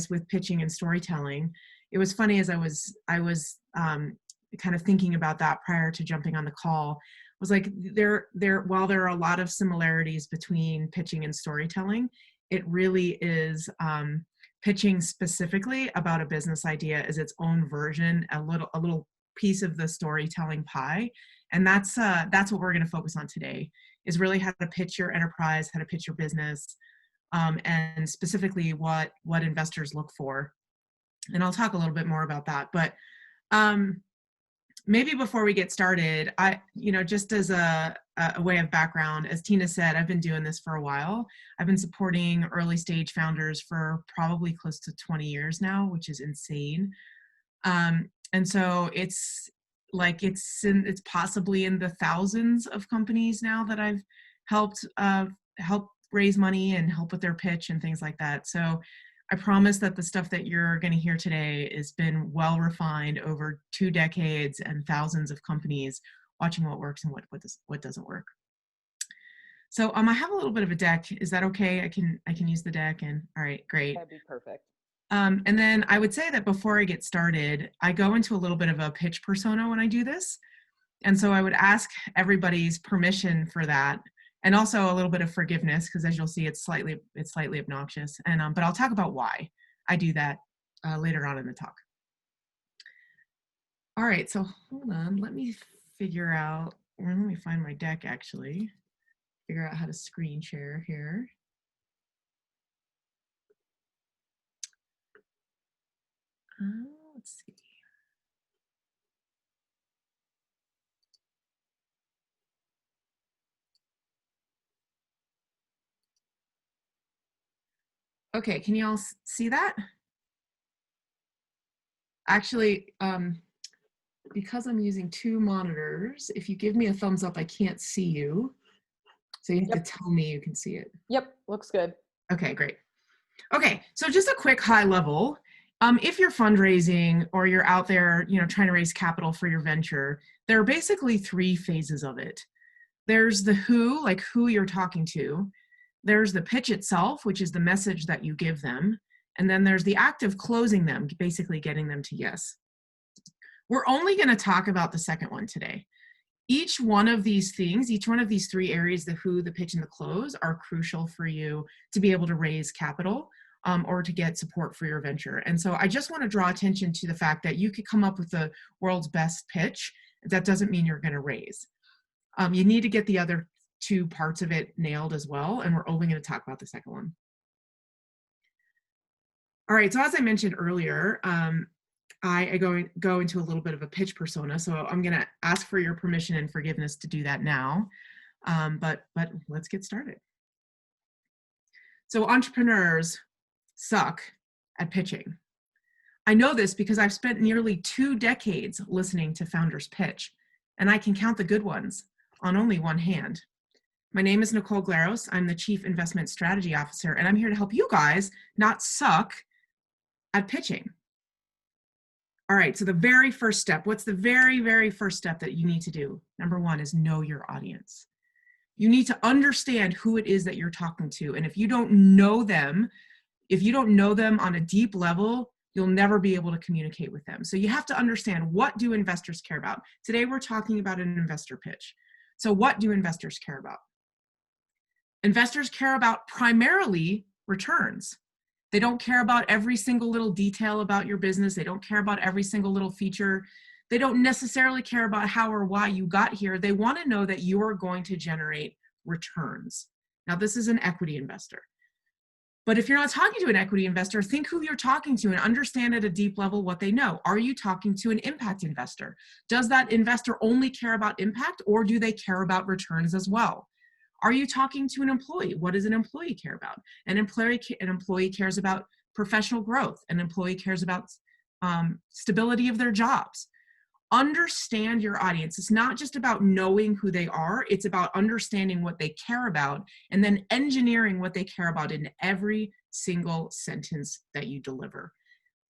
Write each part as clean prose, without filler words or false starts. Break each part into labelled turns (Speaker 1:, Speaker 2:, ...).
Speaker 1: with pitching and storytelling. It was funny as I was kind of thinking about that prior to jumping on the call. Was like while there are a lot of similarities between pitching and storytelling, it really is pitching specifically about a business idea is its own version, a little piece of the storytelling pie. And that's what we're going to focus on today, is really how to pitch your enterprise, how to pitch your business, and specifically what investors look for. And I'll talk a little bit more about that. But maybe before we get started, just as a way of background, as Tina said, I've been doing this for a while. I've been supporting early stage founders for probably close to 20 years now, which is insane. And so it's possibly in the thousands of companies now that I've helped raise money and help with their pitch and things like that. So I promise that the stuff that you're going to hear today has been well refined over 2 decades and thousands of companies watching what works and what doesn't work. So I have a little bit of a deck. Is that okay? I can use the deck. And all right, great.
Speaker 2: That'd be perfect.
Speaker 1: And then I would say that before I get started, I go into a little bit of a pitch persona when I do this. And so I would ask everybody's permission for that. And also a little bit of forgiveness, because as you'll see, it's slightly obnoxious. And but I'll talk about why I do that later on in the talk. All right, so hold on. Let me find my deck actually. Figure out how to screen share here. Let's see. Okay, can you all see that? Actually, because I'm using 2 monitors, if you give me a thumbs up, I can't see you. So you have to tell me you can see it.
Speaker 2: Yep, looks good.
Speaker 1: Okay, great. Okay, so just a quick high level. If you're fundraising or you're out there, trying to raise capital for your venture, there are basically 3 phases of it. There's the who, like who you're talking to. There's the pitch itself, which is the message that you give them. And then there's the act of closing them, basically getting them to yes. We're only going to talk about the second one today. Each one of these things, each one of these 3 areas, the who, the pitch, and the close, are crucial for you to be able to raise capital or to get support for your venture. And so I just want to draw attention to the fact that you could come up with the world's best pitch. That doesn't mean you're going to raise. You need to get the other 2 parts of it nailed as well, and we're only going to talk about the second one. All right, so as I mentioned earlier, I go into a little bit of a pitch persona, so I'm going to ask for your permission and forgiveness to do that now, but let's get started. So entrepreneurs suck at pitching. I know this because I've spent nearly 2 decades listening to founders pitch, and I can count the good ones on only one hand. My name is Nicole Glaros. I'm the Chief Investment Strategy Officer, and I'm here to help you guys not suck at pitching. All right, so the very first step, what's the very, very first step that you need to do? Number 1 is know your audience. You need to understand who it is that you're talking to. And if you don't know them on a deep level, you'll never be able to communicate with them. So you have to understand, what do investors care about? Today, we're talking about an investor pitch. So what do investors care about? Investors care about primarily returns. They don't care about every single little detail about your business. They don't care about every single little feature. They don't necessarily care about how or why you got here. They want to know that you are going to generate returns. Now, this is an equity investor. But if you're not talking to an equity investor, think who you're talking to and understand at a deep level what they know. Are you talking to an impact investor? Does that investor only care about impact, or do they care about returns as well? Are you talking to an employee? What does an employee care about? An employee cares about professional growth. An employee cares about stability of their jobs. Understand your audience. It's not just about knowing who they are. It's about understanding what they care about and then engineering what they care about in every single sentence that you deliver.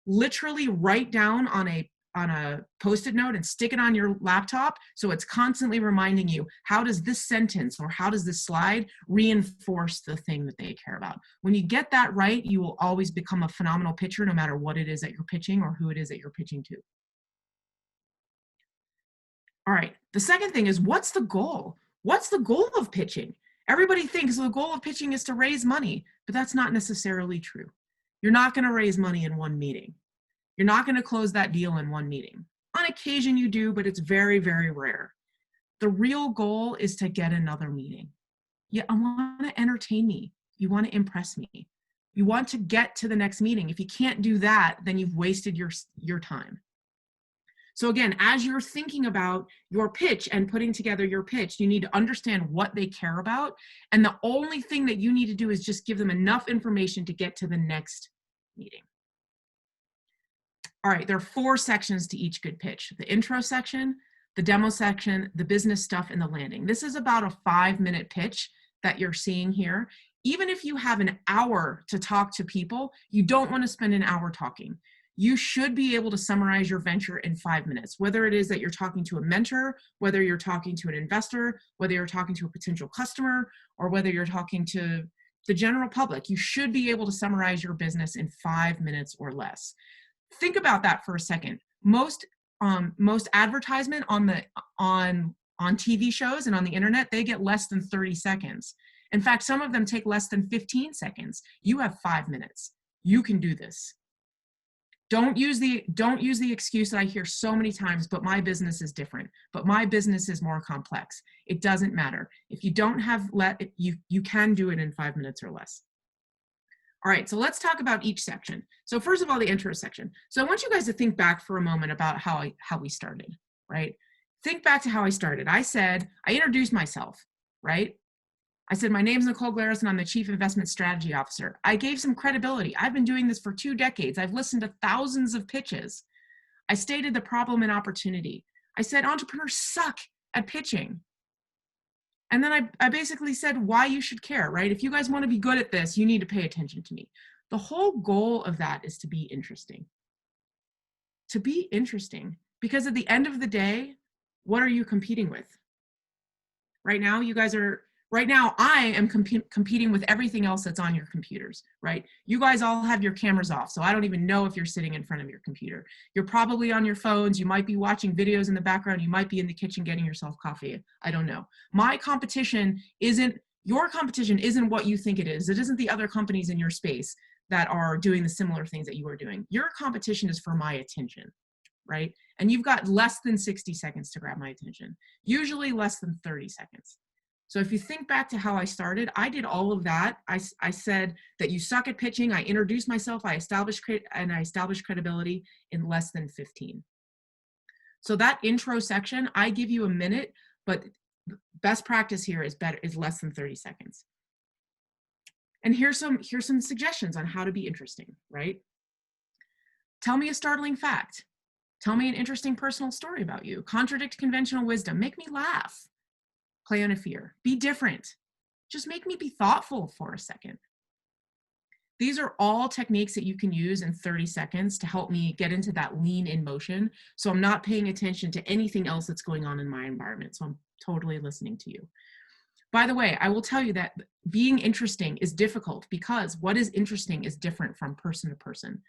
Speaker 1: Literally write down on a Post-it note and stick it on your laptop so it's constantly reminding you, how does this sentence or how does this slide reinforce the thing that they care about? When you get that right, you will always become a phenomenal pitcher no matter what it is that you're pitching or who it is that you're pitching to. All right, the second thing is, what's the goal? What's the goal of pitching? Everybody thinks the goal of pitching is to raise money, but that's not necessarily true. You're not going to raise money in one meeting. You're not going to close that deal in one meeting. On occasion you do, but it's very, very rare. The real goal is to get another meeting. You want to entertain me. You want to impress me. You want to get to the next meeting. If you can't do that, then you've wasted your time. So again, as you're thinking about your pitch and putting together your pitch, you need to understand what they care about. And the only thing that you need to do is just give them enough information to get to the next meeting. All right, there are 4 sections to each good pitch: the intro section, the demo section, the business stuff, and the landing. This is about a 5-minute pitch that you're seeing here. Even if you have an hour to talk to people, you don't want to spend an hour talking. You should be able to summarize your venture in 5 minutes, whether it is that you're talking to a mentor, whether you're talking to an investor, whether you're talking to a potential customer, or whether you're talking to the general public. You should be able to summarize your business in 5 minutes or less. Think about that for a second. Most advertisement on TV shows and on the internet, they get less than 30 seconds. In fact, some of them take less than 15 seconds. You have 5 minutes. You can do this. Don't use the excuse that I hear so many times, but my business is different, but my business is more complex. It doesn't matter. If you don't have, you can do it in 5 minutes or less. All right, so let's talk about each section. So first of all, the intro section. So I want you guys to think back for a moment about how we started, right? Think back to how I started. I introduced myself, right? I said, my name's Nicole Glaros and I'm the Chief Investment Strategy Officer. I gave some credibility. I've been doing this for 2 decades. I've listened to thousands of pitches. I stated the problem and opportunity. I said, entrepreneurs suck at pitching. And then I basically said why you should care, right? If you guys want to be good at this, you need to pay attention to me. The whole goal of that is to be interesting. To be interesting. Because at the end of the day, what are you competing with? Right now, I am competing with everything else that's on your computers, right? You guys all have your cameras off, so I don't even know if you're sitting in front of your computer. You're probably on your phones. You might be watching videos in the background. You might be in the kitchen getting yourself coffee. I don't know. Your competition isn't what you think it is. It isn't the other companies in your space that are doing the similar things that you are doing. Your competition is for my attention, right? And you've got less than 60 seconds to grab my attention, usually less than 30 seconds. So if you think back to how I started, I did all of that. I said that you suck at pitching. I introduced myself. I established credibility in less than 15. So that intro section, I give you a minute, but best practice here is less than 30 seconds. And here's some suggestions on how to be interesting, right? Tell me a startling fact. Tell me an interesting personal story about you. Contradict conventional wisdom. Make me laugh. Play on a fear. Be different. Just make me be thoughtful for a second. These are all techniques that you can use in 30 seconds to help me get into that lean in motion. So I'm not paying attention to anything else that's going on in my environment. So I'm totally listening to you. By the way, I will tell you that being interesting is difficult because what is interesting is different from person to person.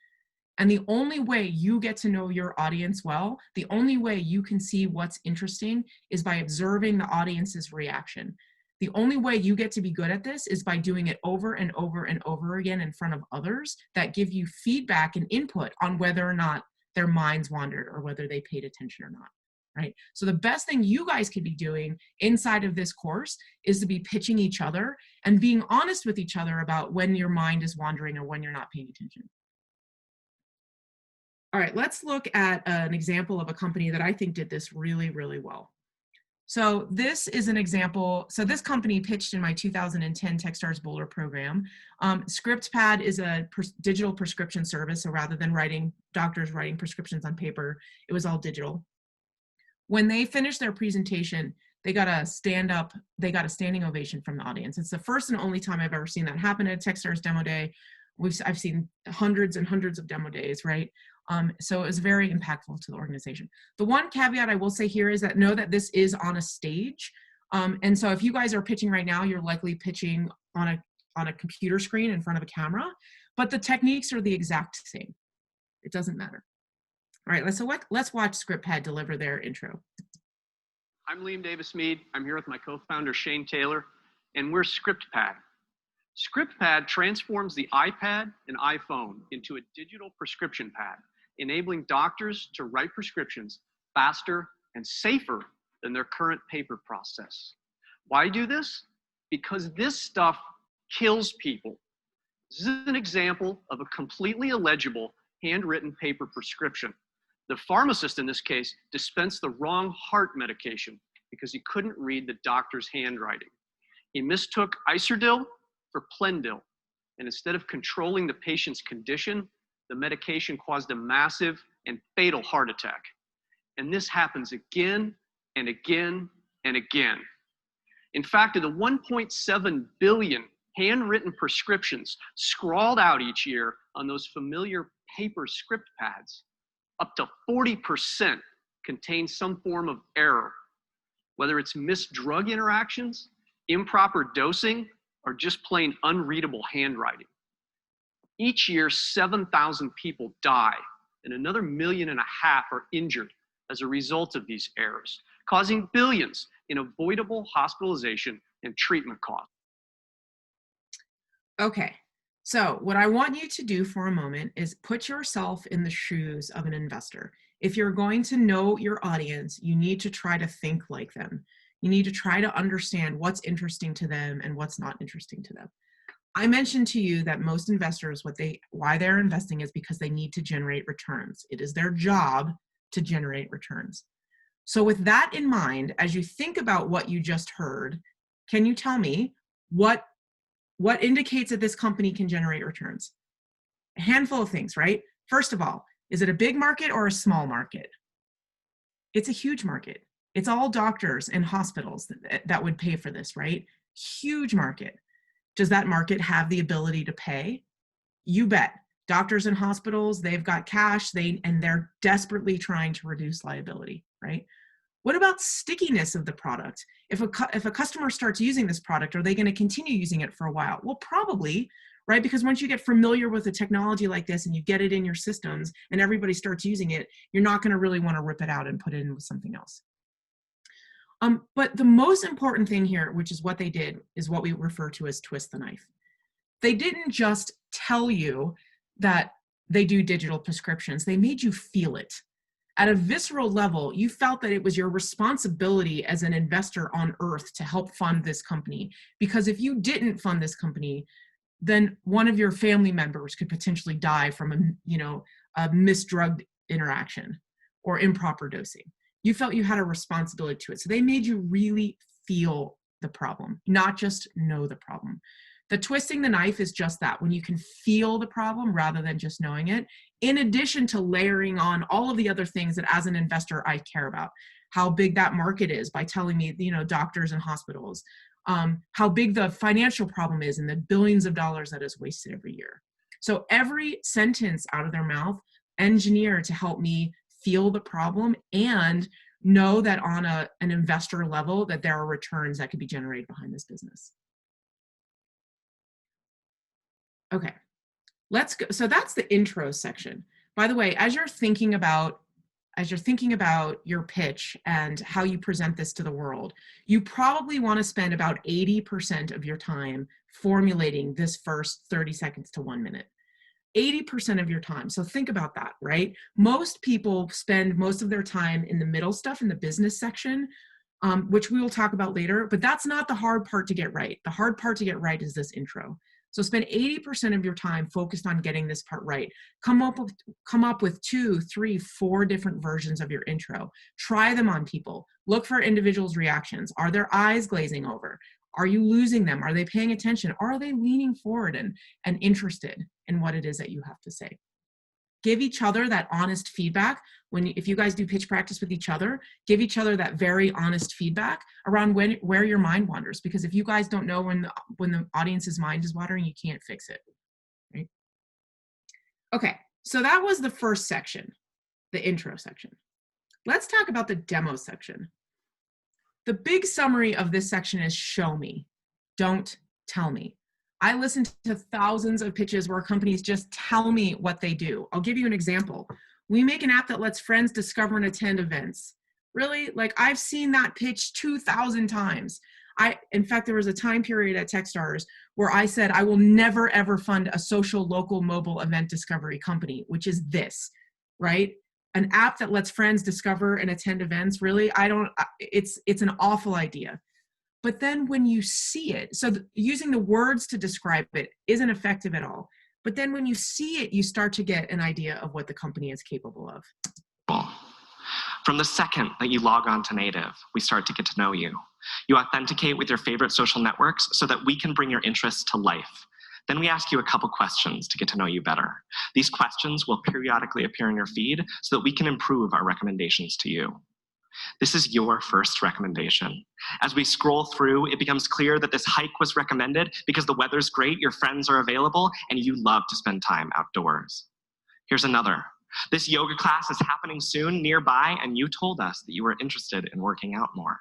Speaker 1: And the only way you get to know your audience well, the only way you can see what's interesting is by observing the audience's reaction. The only way you get to be good at this is by doing it over and over and over again in front of others that give you feedback and input on whether or not their minds wandered or whether they paid attention or not, right? So the best thing you guys could be doing inside of this course is to be pitching each other and being honest with each other about when your mind is wandering or when you're not paying attention. All right, let's look at an example of a company that I think did this really, really well. So this is an example. So this company pitched in my 2010 Techstars Boulder program. ScriptPad is a digital prescription service. So rather than doctors writing prescriptions on paper, it was all digital. When they finished their presentation, they got a standing ovation from the audience. It's the first and only time I've ever seen that happen at a Techstars demo day. I've seen hundreds and hundreds of demo days, right? So it was very impactful to the organization. The one caveat I will say here is that know that this is on a stage. And so if you guys are pitching right now, you're likely pitching on a computer screen in front of a camera, but the techniques are the exact same. It doesn't matter. All right, let's watch ScriptPad deliver their intro.
Speaker 2: I'm Liam Davis-Mead. I'm here with my co-founder, Shane Taylor, and we're ScriptPad. ScriptPad transforms the iPad and iPhone into a digital prescription pad, enabling doctors to write prescriptions faster and safer than their current paper process. Why do this? Because this stuff kills people. This is an example of a completely illegible handwritten paper prescription. The pharmacist in this case dispensed the wrong heart medication because he couldn't read the doctor's handwriting. He mistook Iserdil for Plendil, and instead of controlling the patient's condition, the medication caused a massive and fatal heart attack. And this happens again and again and again. In fact, of the 1.7 billion handwritten prescriptions scrawled out each year on those familiar paper script pads, up to 40% contain some form of error, whether it's missed drug interactions, improper dosing, or just plain unreadable handwriting. Each year, 7,000 people die, and another 1.5 million are injured as a result of these errors, causing billions in avoidable hospitalization and treatment costs.
Speaker 1: Okay, so what I want you to do for a moment is put yourself in the shoes of an investor. If you're going to know your audience, you need to try to think like them. You need to try to understand what's interesting to them and what's not interesting to them. I mentioned to you that most investors, why they're investing is because they need to generate returns. It is their job to generate returns. So with that in mind, as you think about what you just heard, can you tell me what indicates that this company can generate returns? A handful of things, right? First of all, is it a big market or a small market? It's a huge market. It's all doctors and hospitals that would pay for this, right? Huge market. Does that market have the ability to pay? You bet. Doctors and hospitals, they've got cash, and they're desperately trying to reduce liability, right? What about stickiness of the product? If a customer starts using this product, are they going to continue using it for a while? Well, probably, right? Because once you get familiar with a technology like this and you get it in your systems and everybody starts using it, you're not going to really want to rip it out and put it in with something else. But the most important thing here, which is what they did, is what we refer to as twist the knife. They didn't just tell you that they do digital prescriptions. They made you feel it. At a visceral level, you felt that it was your responsibility as an investor on earth to help fund this company. Because if you didn't fund this company, then one of your family members could potentially die from a misdrugged interaction or improper dosing. You felt you had a responsibility to it. So they made you really feel the problem, not just know the problem. The twisting the knife is just that, when you can feel the problem rather than just knowing it, in addition to layering on all of the other things that as an investor I care about. How big that market is by telling me, doctors and hospitals, how big the financial problem is and the billions of dollars that is wasted every year. So every sentence out of their mouth engineered to help me feel the problem and know that on an investor level that there are returns that could be generated behind this business. Okay, let's go. So that's the intro section. By the way, as you're thinking about your pitch and how you present this to the world, you probably want to spend about 80% of your time formulating this first 30 seconds to 1 minute. 80% of your time. So think about that, right? Most people spend most of their time in the middle stuff, in the business section, which we will talk about later, but that's not the hard part to get right. The hard part to get right is this intro. So spend 80% of your time focused on getting this part right. Come up with 2, 3, 4 different versions of your intro. Try them on people. Look for individuals' reactions. Are their eyes glazing over? Are you losing them? Are they paying attention? Are they leaning forward and interested in what it is that you have to say? Give each other that honest feedback. If you guys do pitch practice with each other, give each other that very honest feedback around where your mind wanders. Because if you guys don't know when the audience's mind is wandering, you can't fix it, right? Okay, so that was the first section, the intro section. Let's talk about the demo section. The big summary of this section is show me, don't tell me. I listen to thousands of pitches where companies just tell me what they do. I'll give you an example. We make an app that lets friends discover and attend events. Really? Like, I've seen that pitch 2,000 times. In fact, there was a time period at Techstars where I said, I will never ever fund a social local mobile event discovery company, which is this, right? An app that lets friends discover and attend events. Really? It's an awful idea. But then when you see it, so using the words to describe it isn't effective at all. But then when you see it, you start to get an idea of what the company is capable of.
Speaker 3: From the second that you log on to Native, we start to get to know you. You authenticate with your favorite social networks so that we can bring your interests to life. Then we ask you a couple questions to get to know you better. These questions will periodically appear in your feed so that we can improve our recommendations to you. This is your first recommendation. As we scroll through, it becomes clear that this hike was recommended because the weather's great, your friends are available, and you love to spend time outdoors. Here's another. This yoga class is happening soon nearby, and you told us that you were interested in working out more.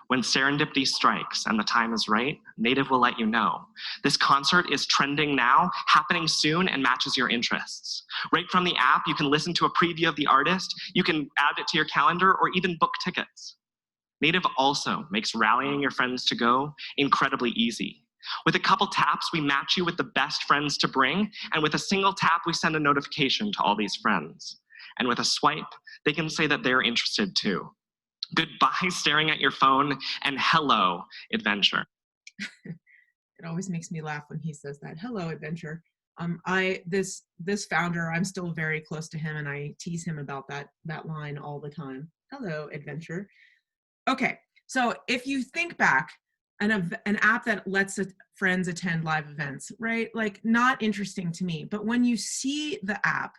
Speaker 3: When serendipity strikes and the time is right, Native will let you know. This concert is trending now, happening soon, and matches your interests. Right from the app, you can listen to a preview of the artist, you can add it to your calendar, or even book tickets. Native also makes rallying your friends to go incredibly easy. With a couple taps, we match you with the best friends to bring, and with a single tap, we send a notification to all these friends. And with a swipe, they can say that they're interested too. Goodbye staring at your phone, and hello, adventure.
Speaker 1: It always makes me laugh when he says that. Hello, adventure. This founder, I'm still very close to him, and I tease him about that line all the time. Hello, adventure. Okay, so if you think back, an app that lets friends attend live events, right? Like, not interesting to me. But when you see the app,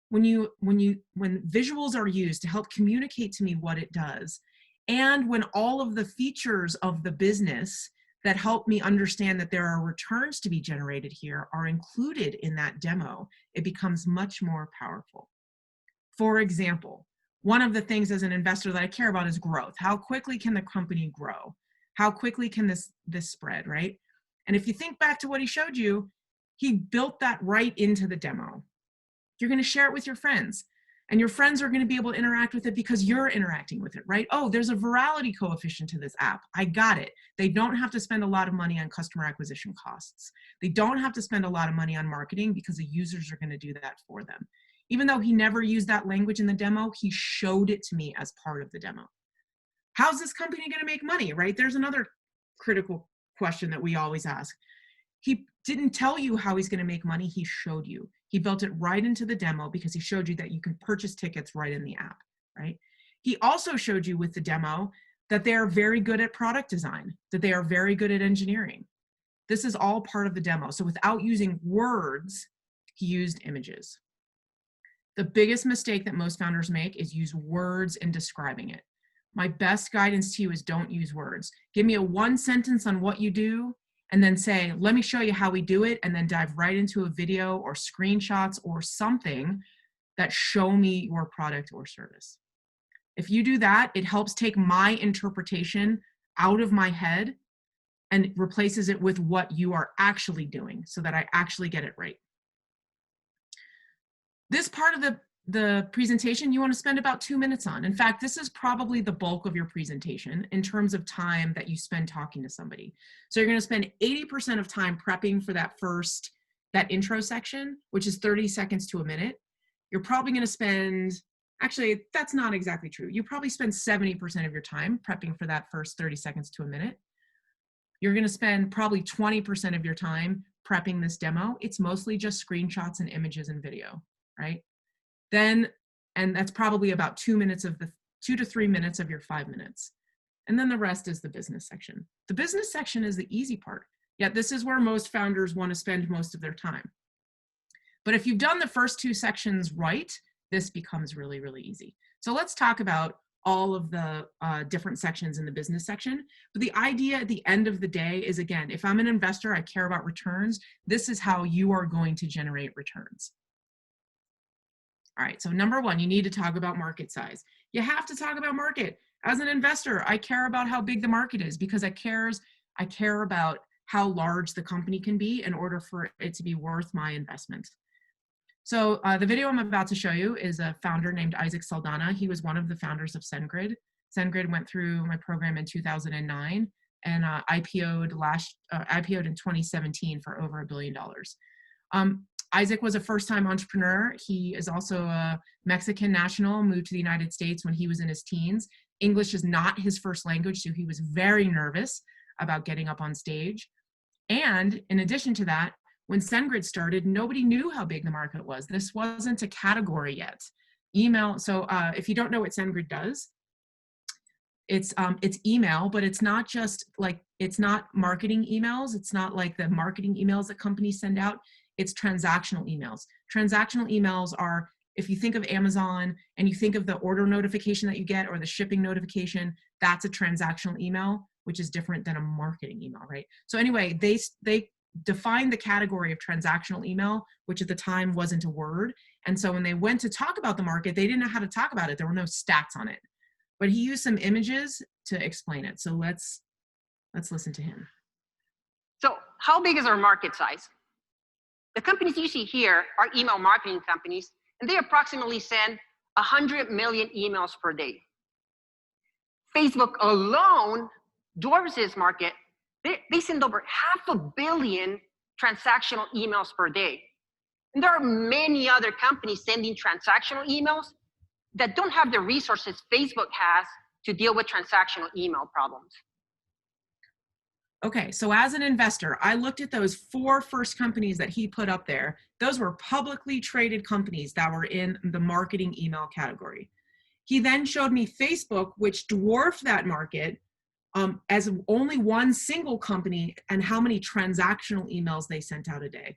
Speaker 1: when visuals are used to help communicate to me what it does, and when all of the features of the business that help me understand that there are returns to be generated here are included in that demo, it becomes much more powerful. For example, one of the things as an investor that I care about is growth. How quickly can the company grow? How quickly can this spread, right? And if you think back to what he showed you, he built that right into the demo. You're going to share it with your friends, and your friends are going to be able to interact with it because you're interacting with it, right? Oh, there's a virality coefficient to this app. I got it. They don't have to spend a lot of money on customer acquisition costs. They don't have to spend a lot of money on marketing because the users are going to do that for them. Even though he never used that language in the demo, he showed it to me as part of the demo. How's this company going to make money, right? There's another critical question that we always ask. He didn't tell you how he's going to make money. He showed you. He built it right into the demo because he showed you that you can purchase tickets right in the app, right? He also showed you with the demo that they are very good at product design, that they are very good at engineering. This is all part of the demo. So without using words, he used images. The biggest mistake that most founders make is use words in describing it. My best guidance to you is don't use words. Give me a one sentence on what you do, and then say, let me show you how we do it, and then dive right into a video or screenshots or something that show me your product or service. If you do that, it helps take my interpretation out of my head and replaces it with what you are actually doing so that I actually get it right. This part of the presentation you want to spend about 2 minutes on. In fact, this is probably the bulk of your presentation in terms of time that you spend talking to somebody. So you're going to spend 80% of time prepping for that intro section, which is 30 seconds to a minute. You're probably going to spend, actually, that's not exactly true. You probably spend 70% of your time prepping for that first 30 seconds to a minute. You're going to spend probably 20% of your time prepping this demo. It's mostly just screenshots and images and video, right? Then, and that's probably about 2 to 3 minutes of your 5 minutes. And then the rest is the business section. The business section is the easy part, yet this is where most founders want to spend most of their time. But if you've done the first 2 sections right, this becomes really, really easy. So let's talk about all of the different sections in the business section. But the idea at the end of the day is, again, if I'm an investor, I care about returns. This is how you are going to generate returns. All right, so number one, you need to talk about market size. You have to talk about market. As an investor, I care about how big the market is because I care about how large the company can be in order for it to be worth my investment. So the video I'm about to show you is a founder named Isaac Saldana. He was one of the founders of SendGrid. SendGrid went through my program in 2009 and IPO'd in 2017 for over $1 billion. Isaac was a first-time entrepreneur. He is also a Mexican national, moved to the United States when he was in his teens. English is not his first language, so he was very nervous about getting up on stage. And in addition to that, when SendGrid started, nobody knew how big the market was. This wasn't a category yet. Email, so if you don't know what SendGrid does, it's email, but it's not just like, it's not marketing emails. It's not like the marketing emails that companies send out. It's transactional emails. Transactional emails are, if you think of Amazon and you think of the order notification that you get or the shipping notification, that's a transactional email, which is different than a marketing email, right? So anyway, they defined the category of transactional email, which at the time wasn't a word. And so when they went to talk about the market, they didn't know how to talk about it. There were no stats on it. But he used some images to explain it. So let's listen to him.
Speaker 4: So how big is our market size? The companies you see here are email marketing companies, and they approximately send 100 million emails per day. Facebook alone dwarfs this market. They send over 500 million transactional emails per day. And there are many other companies sending transactional emails that don't have the resources Facebook has to deal with transactional email problems.
Speaker 1: Okay, so as an investor, I looked at those 4 first companies that he put up there. Those were publicly traded companies that were in the marketing email category. He then showed me Facebook, which dwarfed that market as only one single company and how many transactional emails they sent out a day.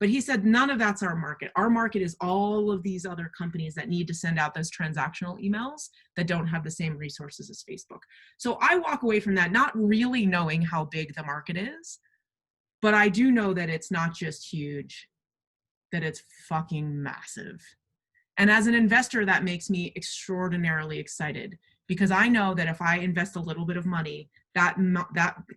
Speaker 1: But he said, none of that's our market. Our market is all of these other companies that need to send out those transactional emails that don't have the same resources as Facebook. So I walk away from that not really knowing how big the market is, but I do know that it's not just huge, that it's fucking massive. And as an investor, that makes me extraordinarily excited because I know that if I invest a little bit of money, that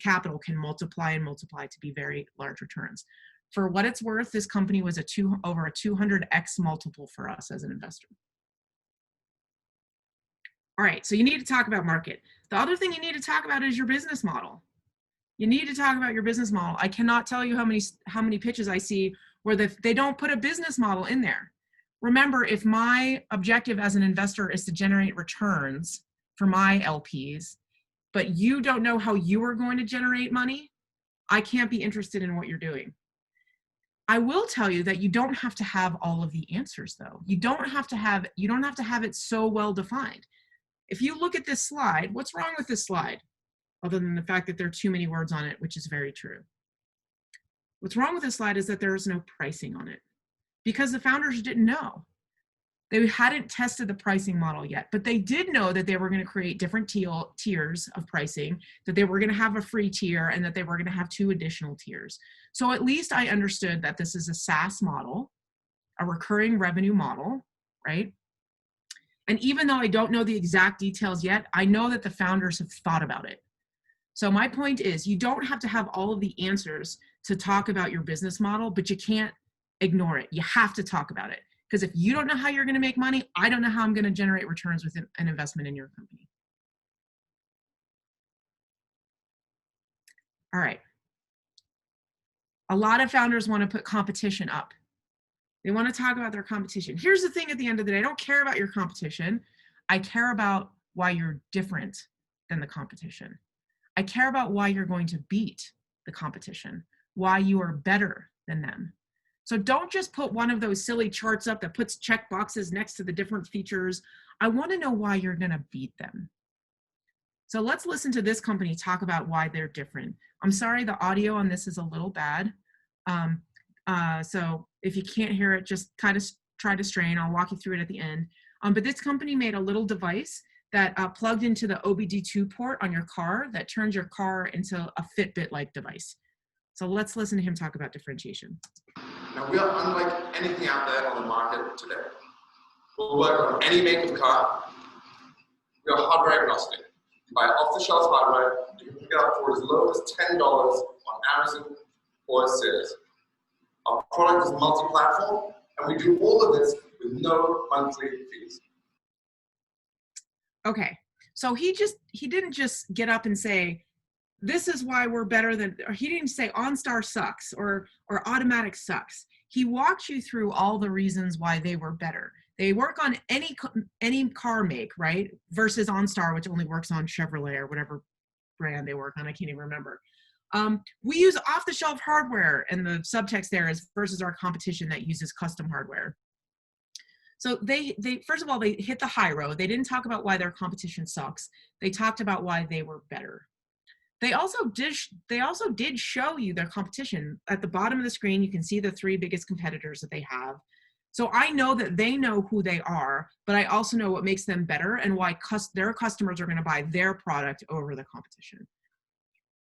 Speaker 1: capital can multiply and multiply to be very large returns. For what it's worth, this company was over a 200x multiple for us as an investor. All right, so you need to talk about market. The other thing you need to talk about is your business model. You need to talk about your business model. I cannot tell you how many pitches I see where they don't put a business model in there. Remember, if my objective as an investor is to generate returns for my LPs, but you don't know how you are going to generate money, I can't be interested in what you're doing. I will tell you that you don't have to have all of the answers though. You don't have to have it so well defined. If you look at this slide, what's wrong with this slide? Other than the fact that there are too many words on it, which is very true. What's wrong with this slide is that there is no pricing on it because the founders didn't know. They hadn't tested the pricing model yet, but they did know that they were going to create different tiers of pricing, that they were going to have a free tier, and that they were going to have 2 additional tiers. So at least I understood that this is a SaaS model, a recurring revenue model, right? And even though I don't know the exact details yet, I know that the founders have thought about it. So my point is, you don't have to have all of the answers to talk about your business model, but you can't ignore it. You have to talk about it. Because if you don't know how you're going to make money, I don't know how I'm going to generate returns with an investment in your company. All right. A lot of founders want to put competition up. They want to talk about their competition. Here's the thing at the end of the day, I don't care about your competition. I care about why you're different than the competition. I care about why you're going to beat the competition, why you are better than them. So don't just put one of those silly charts up that puts check boxes next to the different features. I want to know why you're going to beat them. So let's listen to this company talk about why they're different. I'm sorry, the audio on this is a little bad. So if you can't hear it, just kind of try to strain. I'll walk you through it at the end. But this company made a little device that plugged into the OBD2 port on your car that turns your car into a Fitbit-like device. So let's listen to him talk about differentiation.
Speaker 5: Now, we are unlike anything out there on the market today. We'll work on any make of car. We are hardware agnostic. You buy off-the-shelf hardware, you can pick it up for as low as $10 on Amazon or Sears. Our product is multi-platform, and we do all of this with no monthly fees.
Speaker 1: Okay, so he didn't just get up and say, this is why we're better than, or he didn't say OnStar sucks or Automatic sucks. He walked you through all the reasons why they were better. They work on any car make, right? Versus OnStar, which only works on Chevrolet or whatever brand they work on. I can't even remember. We use off-the-shelf hardware, and the subtext there is versus our competition that uses custom hardware. So they first of all, they hit the high road. They didn't talk about why their competition sucks. They talked about why they were better. They also did show you their competition. At the bottom of the screen, you can see the 3 biggest competitors that they have. So I know that they know who they are, but I also know what makes them better and why their customers are going to buy their product over the competition.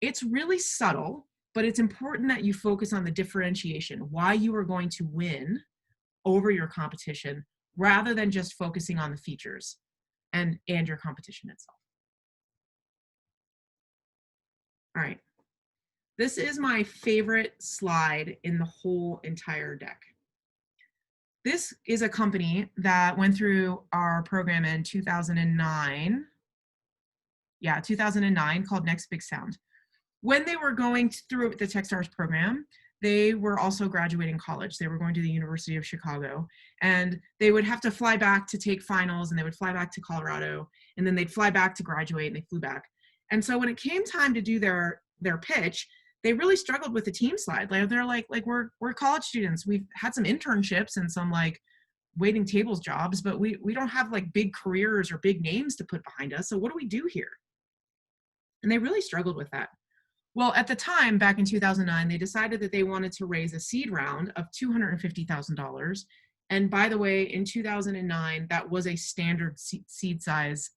Speaker 1: It's really subtle, but it's important that you focus on the differentiation, why you are going to win over your competition, rather than just focusing on the features and your competition itself. All right. This is my favorite slide in the whole entire deck. This is a company that went through our program in 2009. Yeah, 2009, called Next Big Sound. When they were going through the Techstars program, they were also graduating college. They were going to the University of Chicago, and they would have to fly back to take finals, and they would fly back to Colorado, and then they'd fly back to graduate, and they flew back. And so when it came time to do their pitch, they really struggled with the team slide. Like, they're like we're college students. We've had some internships and some like waiting tables jobs, but we don't have like big careers or big names to put behind us. So what do we do here? And they really struggled with that. Well, at the time, back in 2009, they decided that they wanted to raise a seed round of $250,000. And by the way, in 2009, that was a standard seed size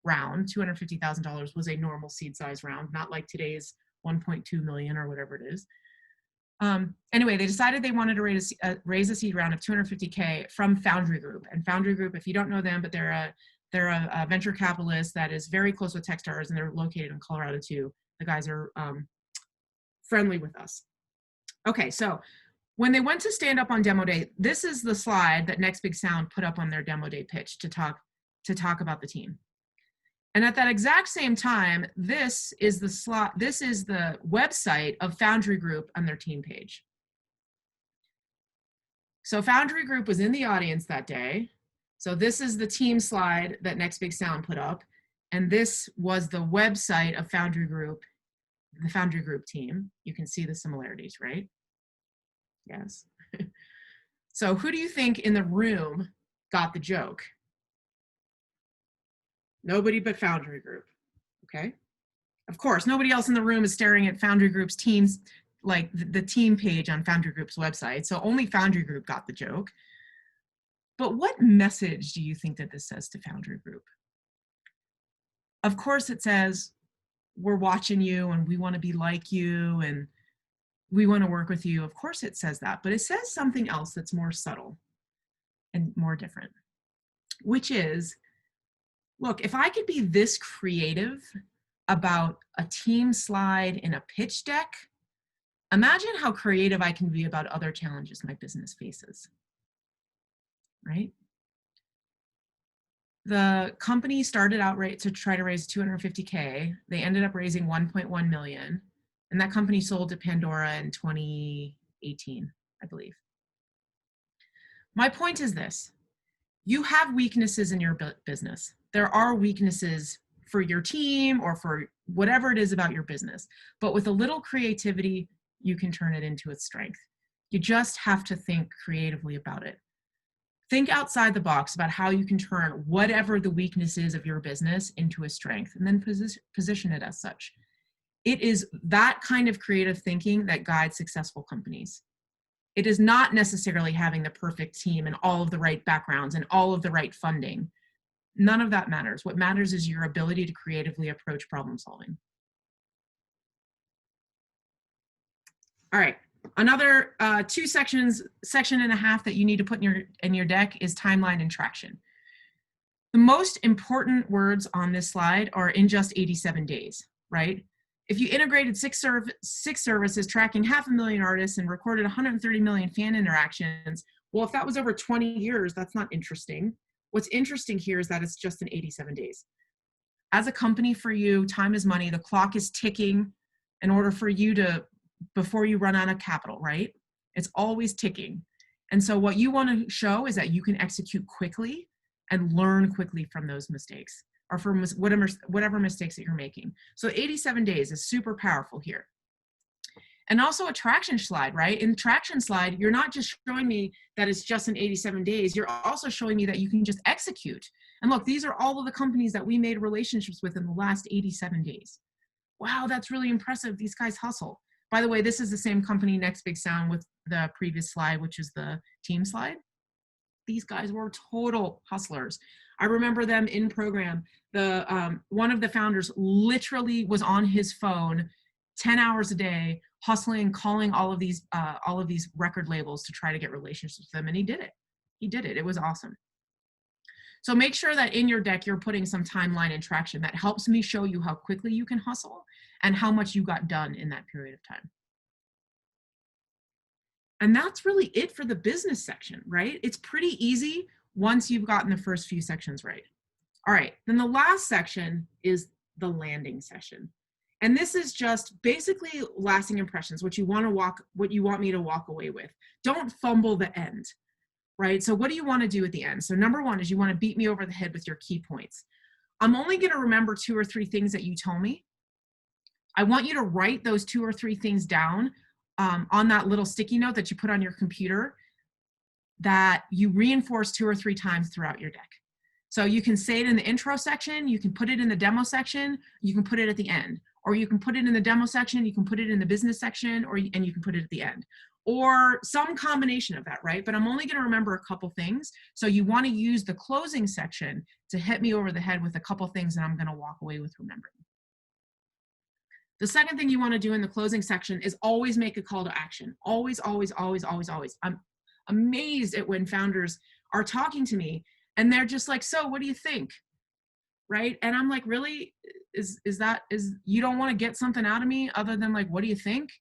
Speaker 1: round. $250,000 was a normal seed size round, not like today's 1.2 million or whatever it is. Anyway, they decided they wanted to raise a seed round of 250K from Foundry Group. And Foundry Group, if you don't know them, but they're a venture capitalist that is very close with Techstars, and they're located in Colorado too. The guys are friendly with us. Okay, so when they went to stand up on demo day, this is the slide that Next Big Sound put up on their demo day pitch to talk about the team. And at that exact same time, this is the website of Foundry Group on their team page. So Foundry Group was in the audience that day. So this is the team slide that Next Big Sound put up. And this was the website of Foundry Group, the Foundry Group team. You can see the similarities, right? Yes. So who do you think in the room got the joke? Nobody but Foundry Group, okay? Of course, nobody else in the room is staring at Foundry Group's teams, like the team page on Foundry Group's website, so only Foundry Group got the joke. But what message do you think that this says to Foundry Group? Of course it says, we're watching you and we want to be like you and we want to work with you. Of course it says that, but it says something else that's more subtle and more different, which is, look, if I could be this creative about a team slide in a pitch deck, imagine how creative I can be about other challenges my business faces, right? The company started out to try to raise 250K. They ended up raising 1.1 million, and that company sold to Pandora in 2018, I believe. My point is this: you have weaknesses in your business. There are weaknesses for your team or for whatever it is about your business, but with a little creativity, you can turn it into its strength. You just have to think creatively about it. Think outside the box about how you can turn whatever the weakness is of your business into a strength, and then position it as such. It is that kind of creative thinking that guides successful companies. It is not necessarily having the perfect team and all of the right backgrounds and all of the right funding. None of that matters. What matters is your ability to creatively approach problem solving. All right, another section and a half that you need to put in your deck is timeline and traction. The most important words on this slide are in just 87 days, right? If you integrated six services tracking 500,000 artists and recorded 130 million fan interactions, well, if that was over 20 years, that's not interesting. What's interesting here is that it's just in 87 days. As a company, for you, time is money. The clock is ticking in order for you to, before you run out of capital, right? It's always ticking. And so what you want to show is that you can execute quickly and learn quickly from those mistakes, or from whatever mistakes that you're making. So 87 days is super powerful here. And also a traction slide, right? In traction slide, you're not just showing me that it's just in 87 days, you're also showing me that you can just execute. And look, these are all of the companies that we made relationships with in the last 87 days. Wow, that's really impressive. These guys hustle. By the way, this is the same company, Next Big Sound, with the previous slide, which is the team slide. These guys were total hustlers. I remember them in program. One of the founders literally was on his phone 10 hours a day, hustling, calling all of these record labels to try to get relationships with them, and he did it. He did it. It was awesome. So make sure that in your deck you're putting some timeline and traction that helps me show you how quickly you can hustle and how much you got done in that period of time. And that's really it for the business section, right? It's pretty easy once you've gotten the first few sections right. All right, then the last section is the landing session. And this is just basically lasting impressions, what you want me to walk away with. Don't fumble the end, right? So what do you want to do at the end? So number one is you want to beat me over the head with your key points. I'm only going to remember 2 or 3 things that you told me. I want you to write those 2 or 3 things down on that little sticky note that you put on your computer that you reinforce 2 or 3 times throughout your deck. So you can say it in the intro section, you can put it in the demo section, you can put it at the end, or you can put it in the demo section, you can put it in the business section, and you can put it at the end, or some combination of that, right? But I'm only going to remember a couple things. So you want to use the closing section to hit me over the head with a couple things that I'm going to walk away with remembering. The second thing you want to do in the closing section is always make a call to action. Always, always, always, always, always. I'm amazed at when founders are talking to me and they're just like, so what do you think? Right? And I'm like, really? Is you don't want to get something out of me other than like, what do you think?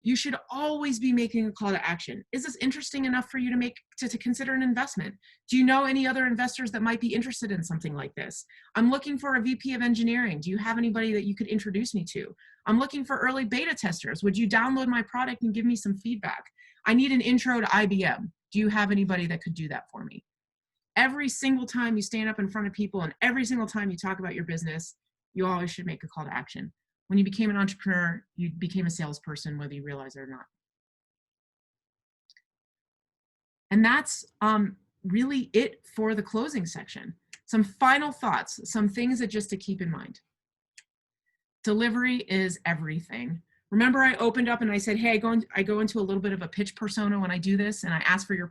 Speaker 1: You should always be making a call to action. Is this interesting enough for you to consider an investment? Do you know any other investors that might be interested in something like this? I'm looking for a VP of engineering. Do you have anybody that you could introduce me to? I'm looking for early beta testers. Would you download my product and give me some feedback? I need an intro to IBM. Do you have anybody that could do that for me? Every single time you stand up in front of people and every single time you talk about your business, you always should make a call to action. When you became an entrepreneur, you became a salesperson, whether you realize it or not. And that's really it for the closing section. Some final thoughts, some things that just to keep in mind. Delivery is everything. Remember, I opened up and I said, hey, I go into a little bit of a pitch persona when I do this, and I ask for your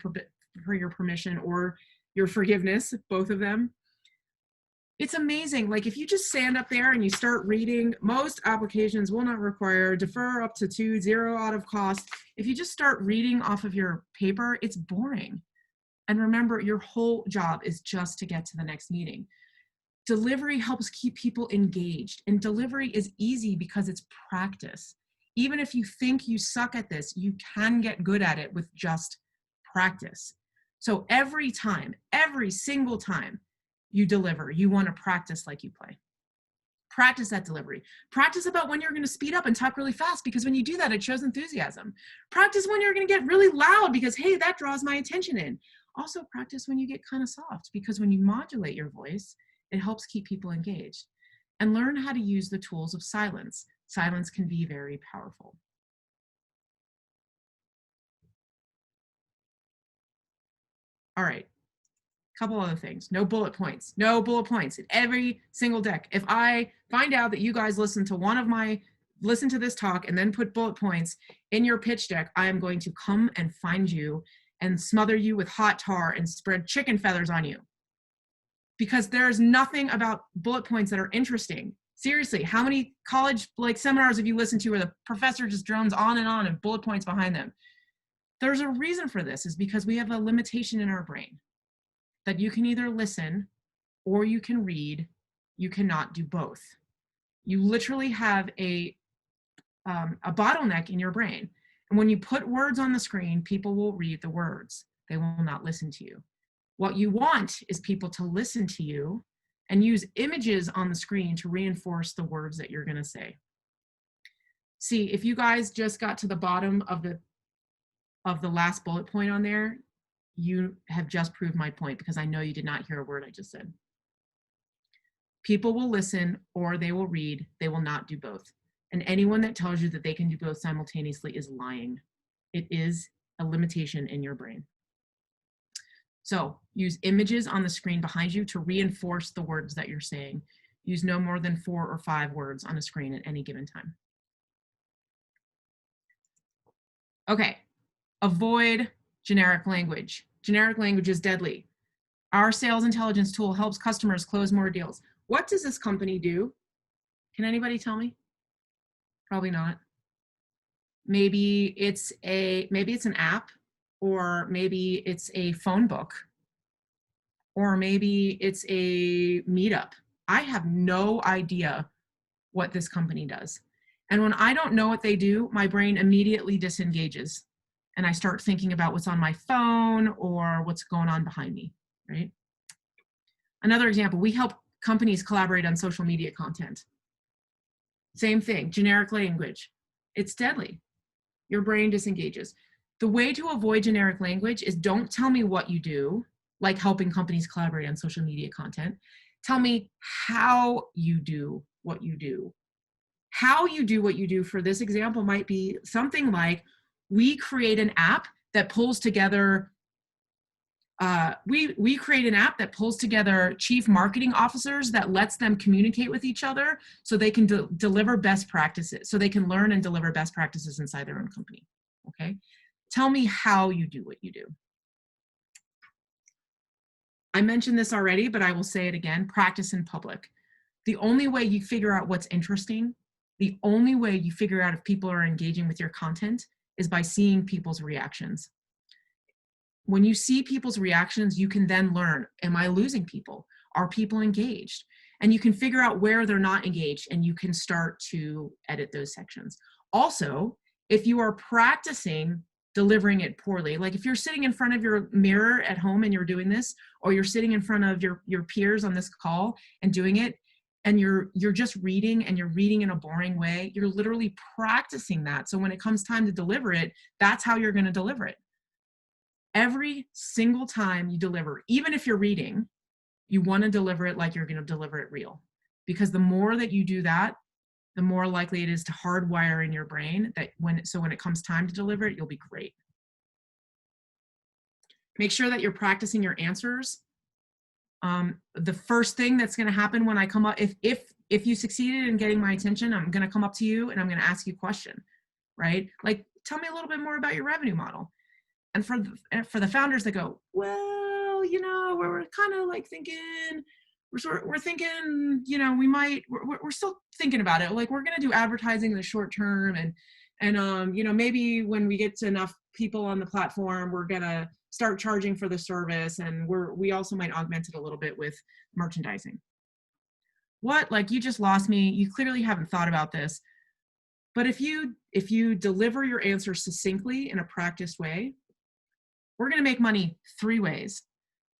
Speaker 1: permission or your forgiveness, both of them. It's amazing. Like if you just stand up there and you start reading, most applications will not require defer up to 0 out of cost. If you just start reading off of your paper, it's boring. And remember, your whole job is just to get to the next meeting. Delivery helps keep people engaged, and delivery is easy because it's practice. Even if you think you suck at this, you can get good at it with just practice. So every time, every single time you deliver, you want to practice like you play. Practice that delivery. Practice about when you're going to speed up and talk really fast, because when you do that, it shows enthusiasm. Practice when you're going to get really loud because, hey, that draws my attention in. Also practice when you get kind of soft, because when you modulate your voice, it helps keep people engaged. And learn how to use the tools of silence. Silence can be very powerful. All right. Couple other things. No bullet points. No bullet points in every single deck. If I find out that you guys listen to this talk and then put bullet points in your pitch deck, I am going to come and find you and smother you with hot tar and spread chicken feathers on you. Because there's nothing about bullet points that are interesting. Seriously, how many college seminars have you listened to where the professor just drones on and bullet points behind them? There's a reason for this, is because we have a limitation in our brain that you can either listen or you can read. You cannot do both. You literally have a bottleneck in your brain. And when you put words on the screen, people will read the words. They will not listen to you. What you want is people to listen to you and use images on the screen to reinforce the words that you're going to say. See, if you guys just got to the bottom of the last bullet point on there, you have just proved my point, because I know you did not hear a word I just said. People will listen or they will read. They will not do both. And anyone that tells you that they can do both simultaneously is lying. It is a limitation in your brain. So use images on the screen behind you to reinforce the words that you're saying. Use no more than 4 or 5 words on a screen at any given time. Okay, avoid generic language. Generic language is deadly. Our sales intelligence tool helps customers close more deals. What does this company do? Can anybody tell me? Probably not. Maybe it's an app, or maybe it's a phone book, or maybe it's a meetup. I have no idea what this company does. And when I don't know what they do, my brain immediately disengages and I start thinking about what's on my phone or what's going on behind me, right? Another example, we help companies collaborate on social media content. Same thing, generic language. It's deadly. Your brain disengages. The way to avoid generic language is don't tell me what you do, like helping companies collaborate on social media content. Tell me how you do what you do. How you do what you do for this example might be something like, we create an app that pulls together we create an app that pulls together chief marketing officers that lets them communicate with each other so they can deliver best practices, so they can learn and deliver best practices inside their own company. Okay, tell me how you do what you do. I mentioned this already, but I will say it again, practice in public. The only way you figure out what's interesting, the only way you figure out if people are engaging with your content is by seeing people's reactions. When you see people's reactions, you can then learn, am I losing people? Are people engaged? And you can figure out where they're not engaged, and you can start to edit those sections. Also, if you are practicing delivering it poorly, like if you're sitting in front of your mirror at home and you're doing this, or you're sitting in front of your peers on this call and doing it, and you're just reading and you're reading in a boring way, you're literally practicing that. So when it comes time to deliver it, that's how you're going to deliver it. Every single time you deliver, even if you're reading, you want to deliver it like you're going to deliver it real. Because the more that you do that, the more likely it is to hardwire in your brain that when it comes time to deliver it, you'll be great. Make sure that you're practicing your answers. The first thing that's going to happen when I come up, if you succeeded in getting my attention, I'm going to come up to you and I'm going to ask you a question, right? Like, tell me a little bit more about your revenue model. And for the founders that go, well, you know, we're kind of like thinking, we're thinking, you know, we're still thinking about it. Like, we're going to do advertising in the short term, and you know, maybe when we get to enough people on the platform, we're going to start charging for the service, and we also might augment it a little bit with merchandising. What? Like, you just lost me. You clearly haven't thought about this. But if you deliver your answer succinctly in a practiced way, we're going to make money 3 ways.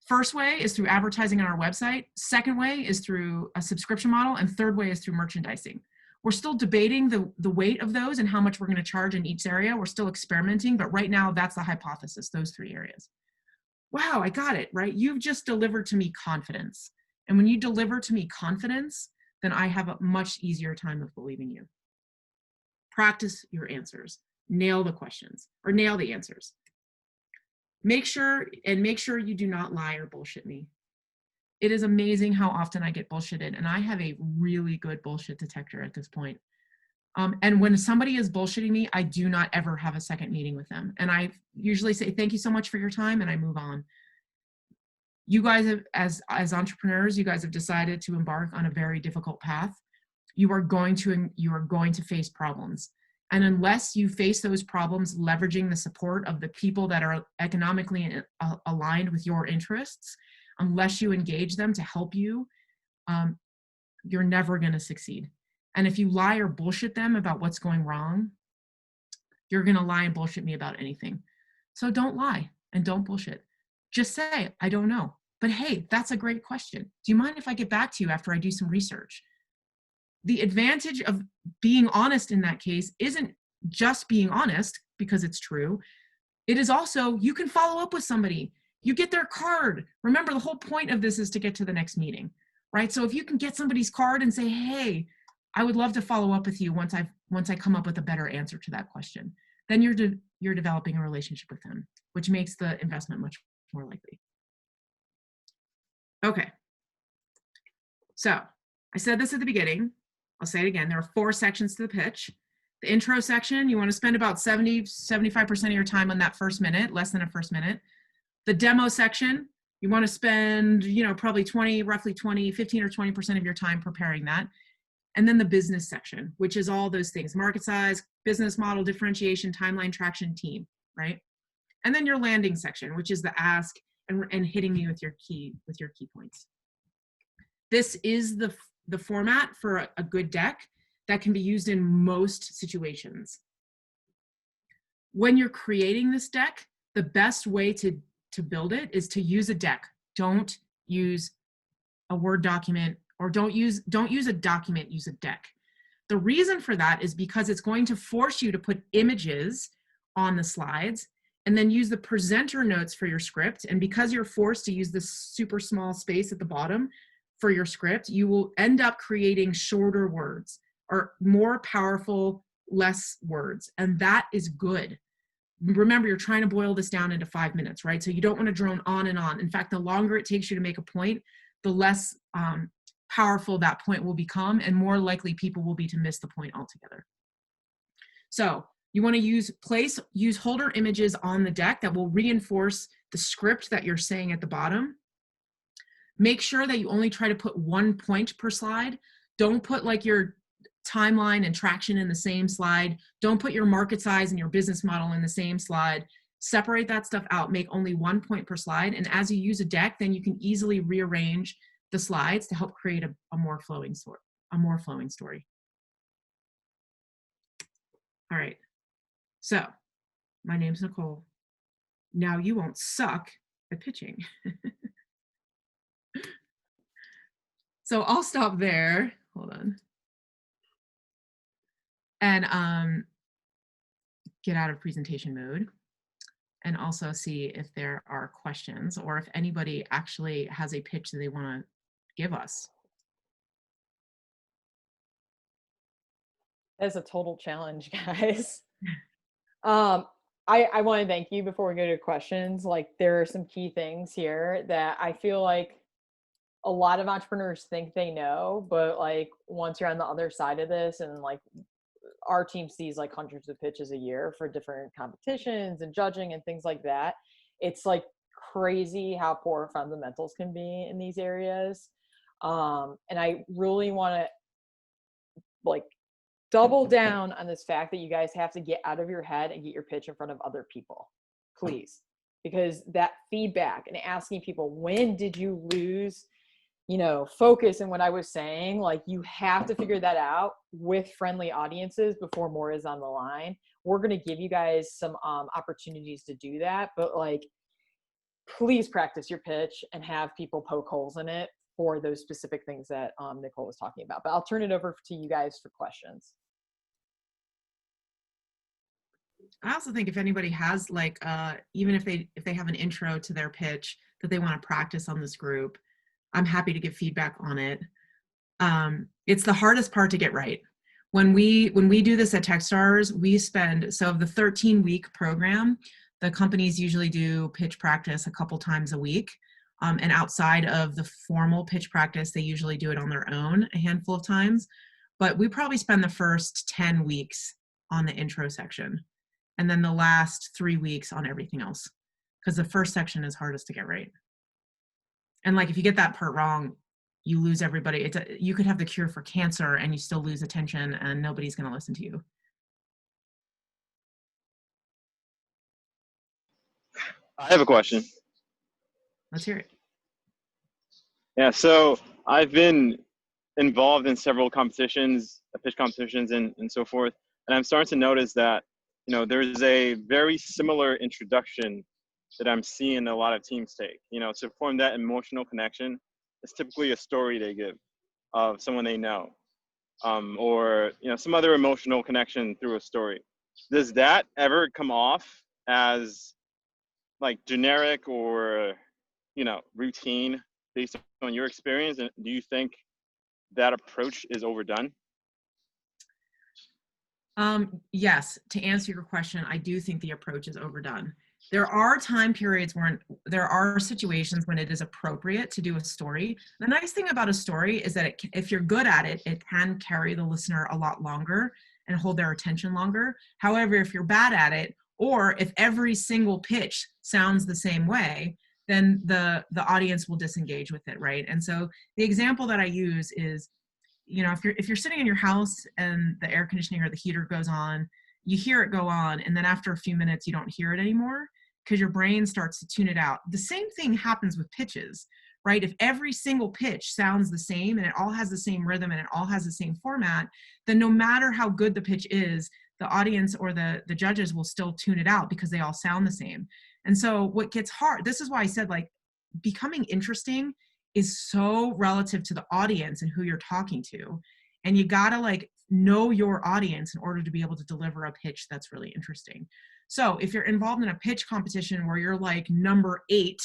Speaker 1: First way is through advertising on our website. Second way is through a subscription model. And third way is through merchandising. We're still debating the weight of those and how much we're going to charge in each area. We're still experimenting, but right now that's the hypothesis, those 3 areas. Wow, I got it, right? You've just delivered to me confidence. And when you deliver to me confidence, then I have a much easier time of believing you. Practice your answers. Nail the questions, or nail the answers. Make sure you do not lie or bullshit me. It is amazing how often I get bullshitted, and I have a really good bullshit detector at this point. And when somebody is bullshitting me, I do not ever have a second meeting with them. And I usually say, thank you so much for your time, and I move on. You guys have, as entrepreneurs, you guys have decided to embark on a very difficult path. You are going to face problems. And unless you face those problems leveraging the support of the people that are economically aligned with your interests, unless you engage them to help you, you're never going to succeed. And if you lie or bullshit them about what's going wrong, you're going to lie and bullshit me about anything. So don't lie and don't bullshit. Just say, I don't know. But hey, that's a great question. Do you mind if I get back to you after I do some research? The advantage of being honest in that case isn't just being honest because it's true. It is also, you can follow up with somebody. You get their card. Remember, the whole point of this is to get to the next meeting, right? So if you can get somebody's card and say, hey, I would love to follow up with you once I come up with a better answer to that question, then you're developing a relationship with them, which makes the investment much more likely. Okay. So I said this at the beginning. I'll say it again. There are 4 sections to the pitch. The intro section, you want to spend about 75% of your time on that first minute, less than a first minute. The demo section, you want to spend, probably 15 or 20% of your time preparing that. And then the business section, which is all those things: market size, business model, differentiation, timeline, traction, team, right? And then your landing section, which is the ask and hitting me with your key points. This is the format for a good deck that can be used in most situations. When you're creating this deck, the best way to build it is to use a deck. Don't use a Word document, or don't use a document, use a deck. The reason for that is because it's going to force you to put images on the slides and then use the presenter notes for your script. And because you're forced to use this super small space at the bottom for your script, you will end up creating shorter words or more powerful, less words. And that is good. Remember, you're trying to boil this down into 5 minutes, right? So you don't want to drone on and on. In fact, the longer it takes you to make a point, the less powerful that point will become, and more likely people will be to miss the point altogether. So you want to use holder images on the deck that will reinforce the script that you're saying at the bottom. Make sure that you only try to put 1 point per slide. Don't put like your timeline and traction in the same slide. Don't put your market size and your business model in the same slide. Separate that stuff out. Make only 1 point per slide. And as you use a deck, then you can easily rearrange the slides to help create a more flowing story. All right. So my name's Nicole. Now you won't suck at pitching. So I'll stop there. Hold on. And get out of presentation mode, and also see if there are questions or if anybody actually has a pitch that they want to give us.
Speaker 6: That's a total challenge, guys. I want to thank you before we go to questions. Like, there are some key things here that I feel like a lot of entrepreneurs think they know, but like once you're on the other side of this, and like our team sees like hundreds of pitches a year for different competitions and judging and things like that, it's like crazy how poor fundamentals can be in these areas. And I really want to like double down on this fact that you guys have to get out of your head and get your pitch in front of other people, please. Because that feedback and asking people, when did you lose, focus in what I was saying, like you have to figure that out with friendly audiences before more is on the line. We're going to give you guys some opportunities to do that, but like, please practice your pitch and have people poke holes in it for those specific things that Nicole was talking about. But I'll turn it over to you guys for questions.
Speaker 1: I also think if anybody has like, even if they have an intro to their pitch that they want to practice on this group, I'm happy to give feedback on it. It's the hardest part to get right. When we do this at Techstars, we spend, so of the 13-week program, the companies usually do pitch practice a couple times a week. And outside of the formal pitch practice, they usually do it on their own a handful of times. But we probably spend the first 10 weeks on the intro section, and then the last 3 weeks on everything else, because the first section is hardest to get right. And like, if you get that part wrong, you lose everybody. You could have the cure for cancer and you still lose attention, and nobody's going to listen to you.
Speaker 7: I have a question.
Speaker 1: Let's hear it.
Speaker 7: Yeah, so I've been involved in several competitions, pitch competitions and so forth. And I'm starting to notice that, you know, there's a very similar introduction that I'm seeing a lot of teams take. You know, to form that emotional connection, it's typically a story they give of someone they know, or, you know, some other emotional connection through a story. Does that ever come off as like generic or, you know, routine based on your experience? And do you think that approach is overdone?
Speaker 1: Yes, to answer your question, I do think the approach is overdone. There are time periods when there are situations when it is appropriate to do a story. The nice thing about a story is that if you're good at it, it can carry the listener a lot longer and hold their attention longer. However, if you're bad at it, or if every single pitch sounds the same way, then the audience will disengage with it, right? And so the example that I use is, you know, if you're sitting in your house and the air conditioning or the heater goes on, you hear it go on, and then after a few minutes you don't hear it anymore because your brain starts to tune it out. The same thing happens with pitches, right? If every single pitch sounds the same and it all has the same rhythm and it all has the same format, then no matter how good the pitch is, the audience or the judges will still tune it out because they all sound the same. And so what gets hard, this is why I said, like, becoming interesting is so relative to the audience and who you're talking to. And you gotta like know your audience in order to be able to deliver a pitch that's really interesting. So if you're involved in a pitch competition where you're like number 8,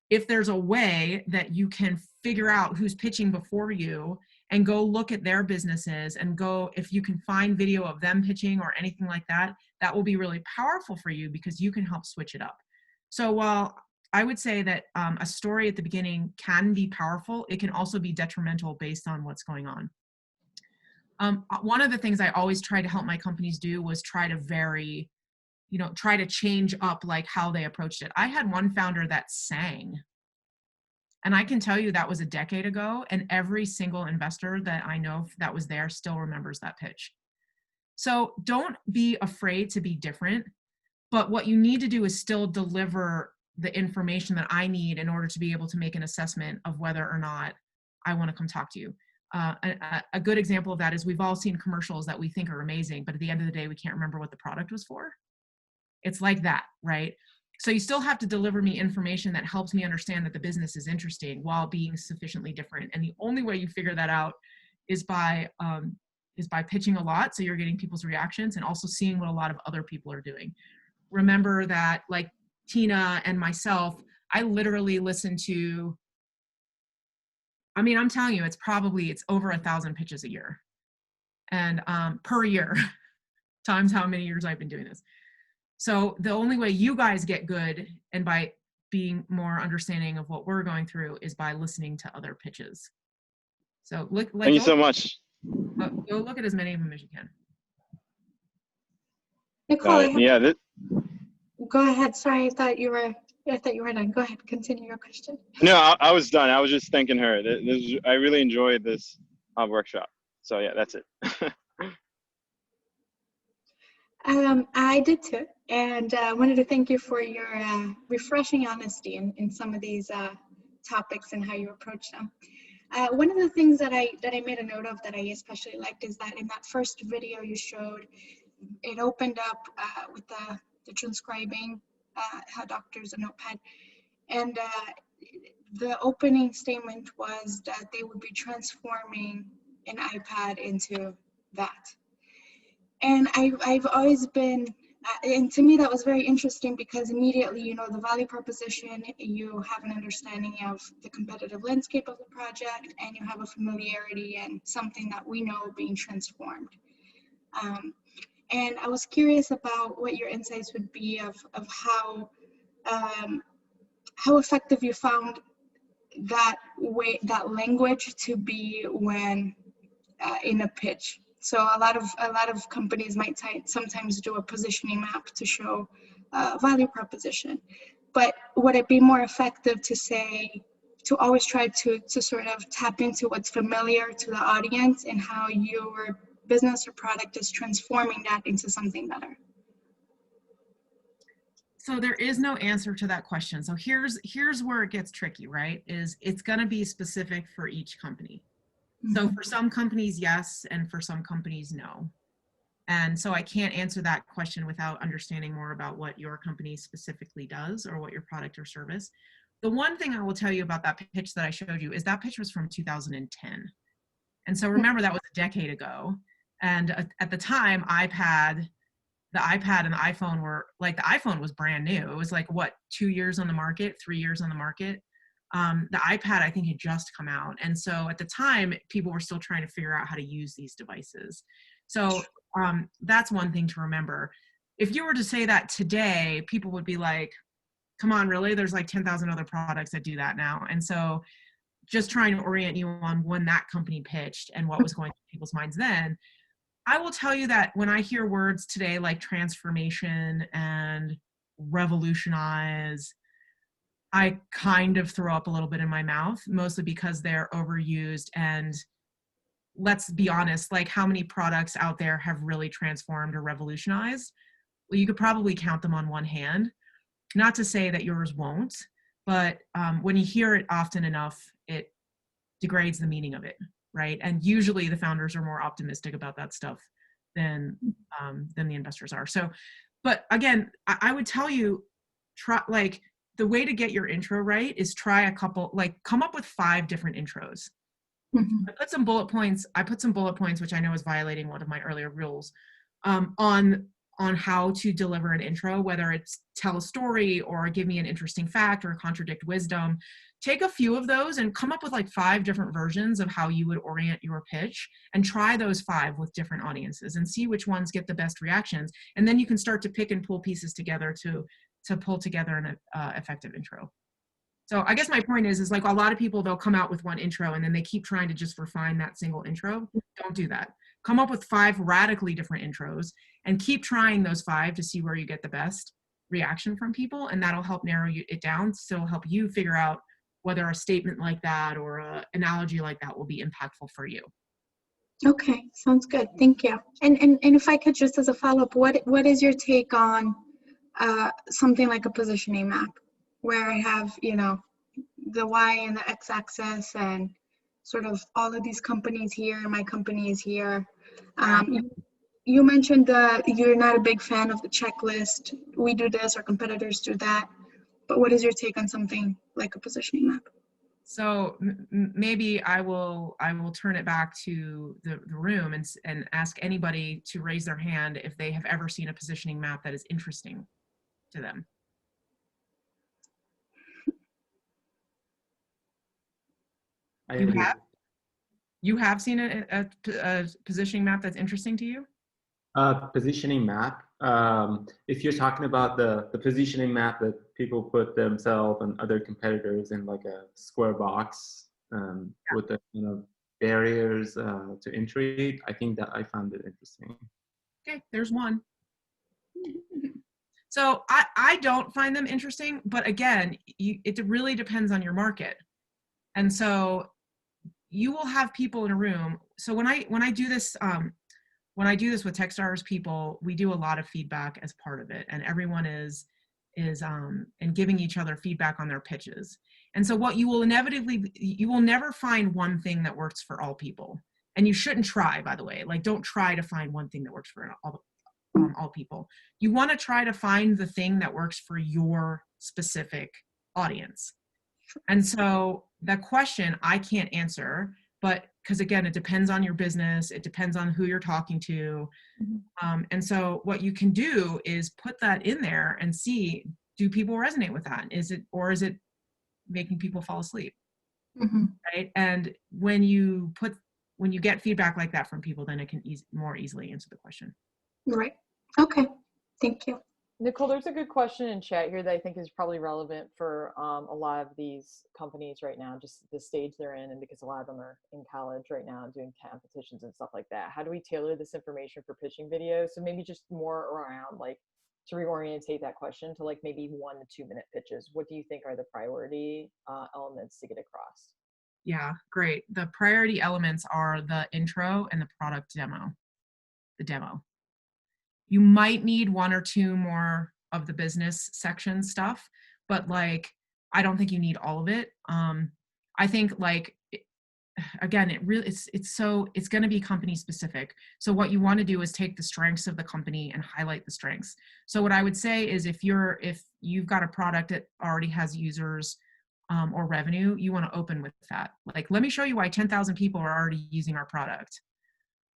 Speaker 1: if there's a way that you can figure out who's pitching before you and go look at their businesses and go, if you can find video of them pitching or anything like that, that will be really powerful for you because you can help switch it up. So while I would say that a story at the beginning can be powerful, it can also be detrimental based on what's going on. One of the things I always try to help my companies do was try to vary, you know, try to change up like how they approached it. I had one founder that sang, and I can tell you that was a decade ago, and every single investor that I know that was there still remembers that pitch. So don't be afraid to be different, but what you need to do is still deliver the information that I need in order to be able to make an assessment of whether or not I want to come talk to you. A good example of that is we've all seen commercials that we think are amazing, but at the end of the day, we can't remember what the product was for. It's like that, right? So you still have to deliver me information that helps me understand that the business is interesting while being sufficiently different. And the only way you figure that out is by pitching a lot, so you're getting people's reactions, and also seeing what a lot of other people are doing. Remember that, like Tina and myself, I literally listen to, I mean, I'm telling you, it's over 1,000 pitches a year, and per year, times how many years I've been doing this. So the only way you guys get good and by being more understanding of what we're going through is by listening to other pitches. So
Speaker 7: Thank you so much.
Speaker 1: Go look at as many of them as you can.
Speaker 8: Nicole,
Speaker 7: Yeah.
Speaker 8: Go ahead. Sorry, I thought you were done. Go ahead, continue your question.
Speaker 7: No, I was done. I was just thanking her. I really enjoyed this workshop. So yeah, that's it.
Speaker 8: I did too, and I wanted to thank you for your refreshing honesty in some of these topics and how you approach them. One of the things that I made a note of that I especially liked is that in that first video you showed, it opened up with the transcribing, how doctors a notepad, and the opening statement was that they would be transforming an iPad into that. And I've always been, and to me that was very interesting because immediately, you know, the value proposition, you have an understanding of the competitive landscape of the project, and you have a familiarity and something that we know being transformed. And I was curious about what your insights would be of how effective you found that language to be when in a pitch. So a lot of companies might sometimes do a positioning map to show value proposition, but would it be more effective to always try to sort of tap into what's familiar to the audience and how your business or product is transforming that into something better?
Speaker 1: So there is no answer to that question. So here's where it gets tricky, right? Is it's going to be specific for each company. So for some companies, yes, and for some companies, no. And so I can't answer that question without understanding more about what your company specifically does or what your product or service. The one thing I will tell you about that pitch that I showed you is that pitch was from 2010. And so remember, that was a decade ago. And at the time, the iPad and the iPhone were like, the iPhone was brand new. It was like, what, 2 years on the market, 3 years on the market. The iPad, I think, had just come out. And so at the time, people were still trying to figure out how to use these devices. So that's one thing to remember. If you were to say that today, people would be like, come on, really? There's like 10,000 other products that do that now. And so just trying to orient you on when that company pitched and what was going through people's minds then, I will tell you that when I hear words today like transformation and revolutionize, I kind of throw up a little bit in my mouth, mostly because they're overused. And let's be honest, like, how many products out there have really transformed or revolutionized? Well, you could probably count them on one hand. Not to say that yours won't, but when you hear it often enough, it degrades the meaning of it, right? And usually the founders are more optimistic about that stuff than the investors are. So, but again, I would tell you, try, like, the way to get your intro right is try a couple, like, come up with 5 different intros. I put some bullet points, which I know is violating one of my earlier rules, on how to deliver an intro, whether it's tell a story or give me an interesting fact or contradict wisdom. Take a few of those and come up with like 5 different versions of how you would orient your pitch, and try those 5 with different audiences and see which ones get the best reactions. And then you can start to pick and pull pieces together to pull together an effective intro. So I guess my point is like, a lot of people, they'll come out with one intro and then they keep trying to just refine that single intro. Don't do that. Come up with 5 radically different intros and keep trying those 5 to see where you get the best reaction from people. And that'll help narrow it down. So help you figure out whether a statement like that or an analogy like that will be impactful for you.
Speaker 8: Okay, sounds good. Thank you. And if I could, just as a follow-up, what is your take on something like a positioning map, where I have, you know, the Y and the X-axis and sort of all of these companies here, and my company is here. You mentioned you're not a big fan of the checklist. We do this, our competitors do that. But what is your take on something like a positioning map?
Speaker 1: So maybe I will turn it back to the room and ask anybody to raise their hand if they have ever seen a positioning map that is interesting to them. You have seen a positioning map that's interesting to you?
Speaker 9: Positioning map. If you're talking about the positioning map that people put themselves and other competitors in like a square box with the, you know, barriers to entry, I think that I found it interesting.
Speaker 1: Okay, there's one. So I don't find them interesting, but again, it really depends on your market. And so you will have people in a room. So when I do this, with Techstars people, we do a lot of feedback as part of it, and everyone is and giving each other feedback on their pitches. And so what you will never find one thing that works for all people, and you shouldn't try, by the way. Like, don't try to find one thing that works for all people. You want to try to find the thing that works for your specific audience. And so that question I can't answer, but because again, it depends on your business, it depends on who you're talking to. And so what you can do is put that in there and see, do people resonate with that? Is it making people fall asleep? Right? And when you get feedback like that from people, then it can more easily answer the question.
Speaker 8: Right. Okay. Thank you.
Speaker 6: Nicole, there's a good question in chat here that I think is probably relevant for a lot of these companies right now, just the stage they're in, and because a lot of them are in college right now doing competitions and stuff like that. How do we tailor this information for pitching videos? So maybe just more around, like, to reorientate that question to like maybe 1 to 2 minute pitches. What do you think are the priority elements to get across?
Speaker 1: Yeah, great. The priority elements are the intro and the product demo, the demo. You might need 1 or 2 more of the business section stuff, but like, I don't think you need all of it. I think like, again, it's going to be company specific. So what you want to do is take the strengths of the company and highlight the strengths. So what I would say is if you've got a product that already has users or revenue, you want to open with that. Like, let me show you why 10,000 people are already using our product,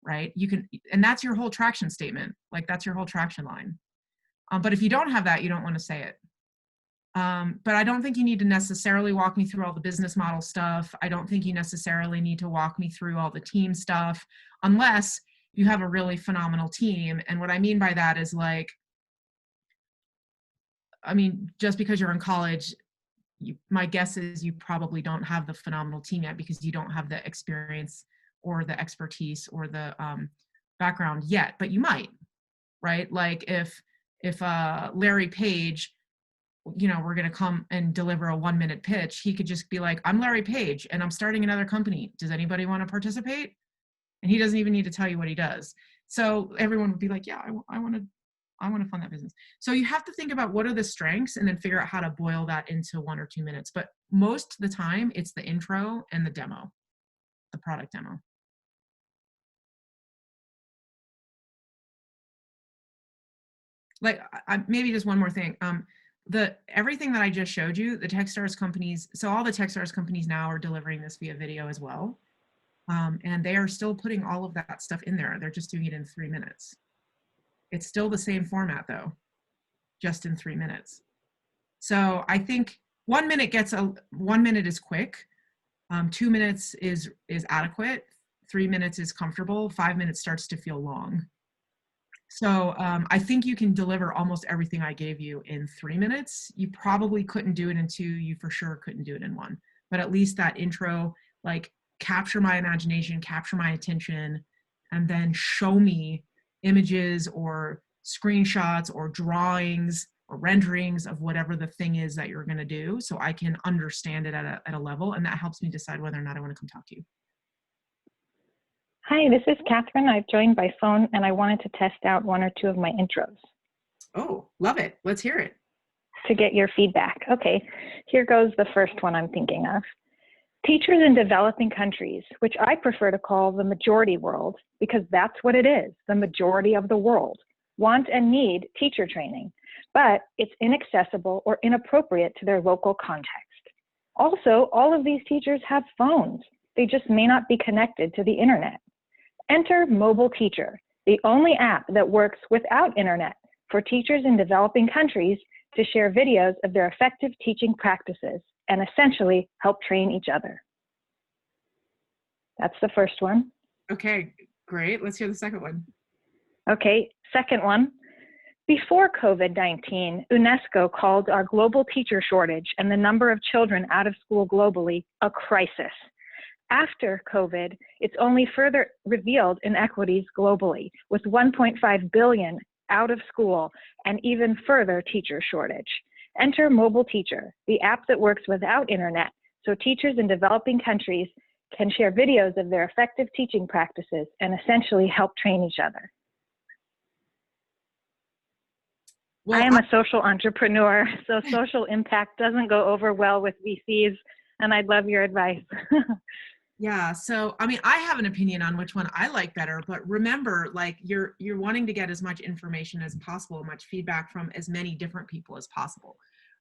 Speaker 1: right? You can, and that's your whole traction statement. Like, that's your whole traction line. But if you don't have that, you don't want to say it. But I don't think you need to necessarily walk me through all the business model stuff. I don't think you necessarily need to walk me through all the team stuff, unless you have a really phenomenal team. And what I mean by that is like, I mean, just because you're in college, my guess is you probably don't have the phenomenal team yet because you don't have the experience or the expertise or the background yet, but you might, right? Like if Larry Page, you know, we're going to come and deliver a 1-minute pitch, he could just be like, I'm Larry Page and I'm starting another company. Does anybody want to participate? And he doesn't even need to tell you what he does. So everyone would be like, yeah, I want to fund that business. So you have to think about what are the strengths and then figure out how to boil that into 1 or 2 minutes. But most of the time it's the intro and the demo, the product demo. Like, maybe just one more thing. Everything that I just showed you, the Techstars companies, so all the Techstars companies now are delivering this via video as well. And they are still putting all of that stuff in there. They're just doing it in 3 minutes. It's still the same format though, just in 3 minutes. So I think 1 minute 1 minute is quick. 2 minutes is adequate. 3 minutes is comfortable. 5 minutes starts to feel long. So I think you can deliver almost everything I gave you in 3 minutes. You probably couldn't do it in 2. You for sure couldn't do it in 1. But at least that intro, like, capture my imagination, capture my attention, and then show me images or screenshots or drawings or renderings of whatever the thing is that you're going to do, so I can understand it at a level, and that helps me decide whether or not I want to come talk to you.
Speaker 10: Hi, this is Catherine. I've joined by phone and I wanted to test out 1 or 2 of my intros.
Speaker 1: Oh, love it. Let's hear it.
Speaker 10: To get your feedback. Okay, here goes the first one I'm thinking of. Teachers in developing countries, which I prefer to call the majority world, because that's what it is, the majority of the world, want and need teacher training, but it's inaccessible or inappropriate to their local context. Also, all of these teachers have phones. They just may not be connected to the internet. Enter Mobile Teacher, the only app that works without internet for teachers in developing countries to share videos of their effective teaching practices and essentially help train each other. That's the first one.
Speaker 1: Okay, great. Let's hear the second one.
Speaker 10: Okay, second one. Before COVID-19, UNESCO called our global teacher shortage and the number of children out of school globally a crisis. After COVID, it's only further revealed inequities globally, with 1.5 billion out of school and even further teacher shortage. Enter Mobile Teacher, the app that works without internet, so teachers in developing countries can share videos of their effective teaching practices and essentially help train each other.
Speaker 1: Well,
Speaker 10: I am a social entrepreneur, so social impact doesn't go over well with VCs, and I'd love your advice.
Speaker 1: Yeah, so I mean, I have an opinion on which one I like better, but remember, like, you're wanting to get as much information as possible, much feedback from as many different people as possible,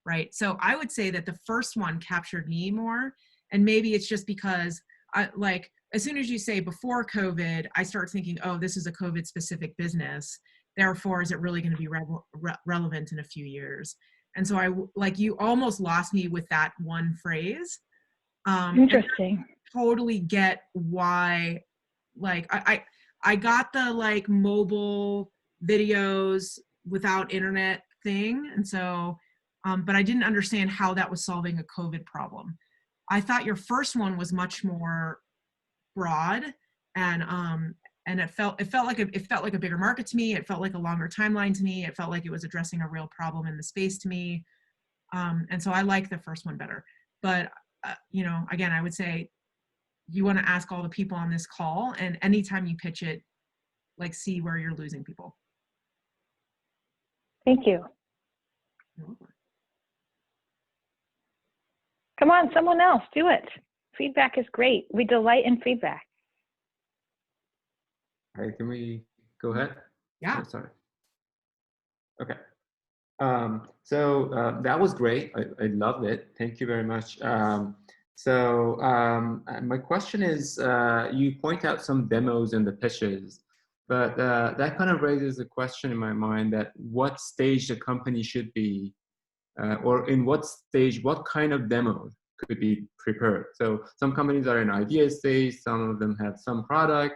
Speaker 1: right? So I would say that the first one captured me more, and maybe it's just because like, as soon as you say before COVID, I start thinking, oh, this is a COVID specific business. Therefore, is it really going to be relevant in a few years? And so you almost lost me with that one phrase.
Speaker 10: Interesting.
Speaker 1: Totally get why, like, I got the like mobile videos without internet thing, and so but I didn't understand how that was solving a COVID problem. I thought your first one was much more broad, and it felt like a bigger market to me. It felt like a longer timeline to me. It felt like it was addressing a real problem in the space to me, and so I like the first one better. But you know, again, I would say you want to ask all the people on this call, and anytime you pitch it, like, see where you're losing people.
Speaker 10: Thank you. Come on, someone else, do it. Feedback is great. We delight in feedback.
Speaker 9: All right, can we go ahead?
Speaker 1: Yeah.
Speaker 9: Oh, sorry. Okay. So that was great. I loved it. Thank you very much. My question is, you point out some demos in the pitches, but that kind of raises a question in my mind that what stage the company should be, or in what stage, what kind of demo could be prepared. So some companies are in idea stage, some of them have some product,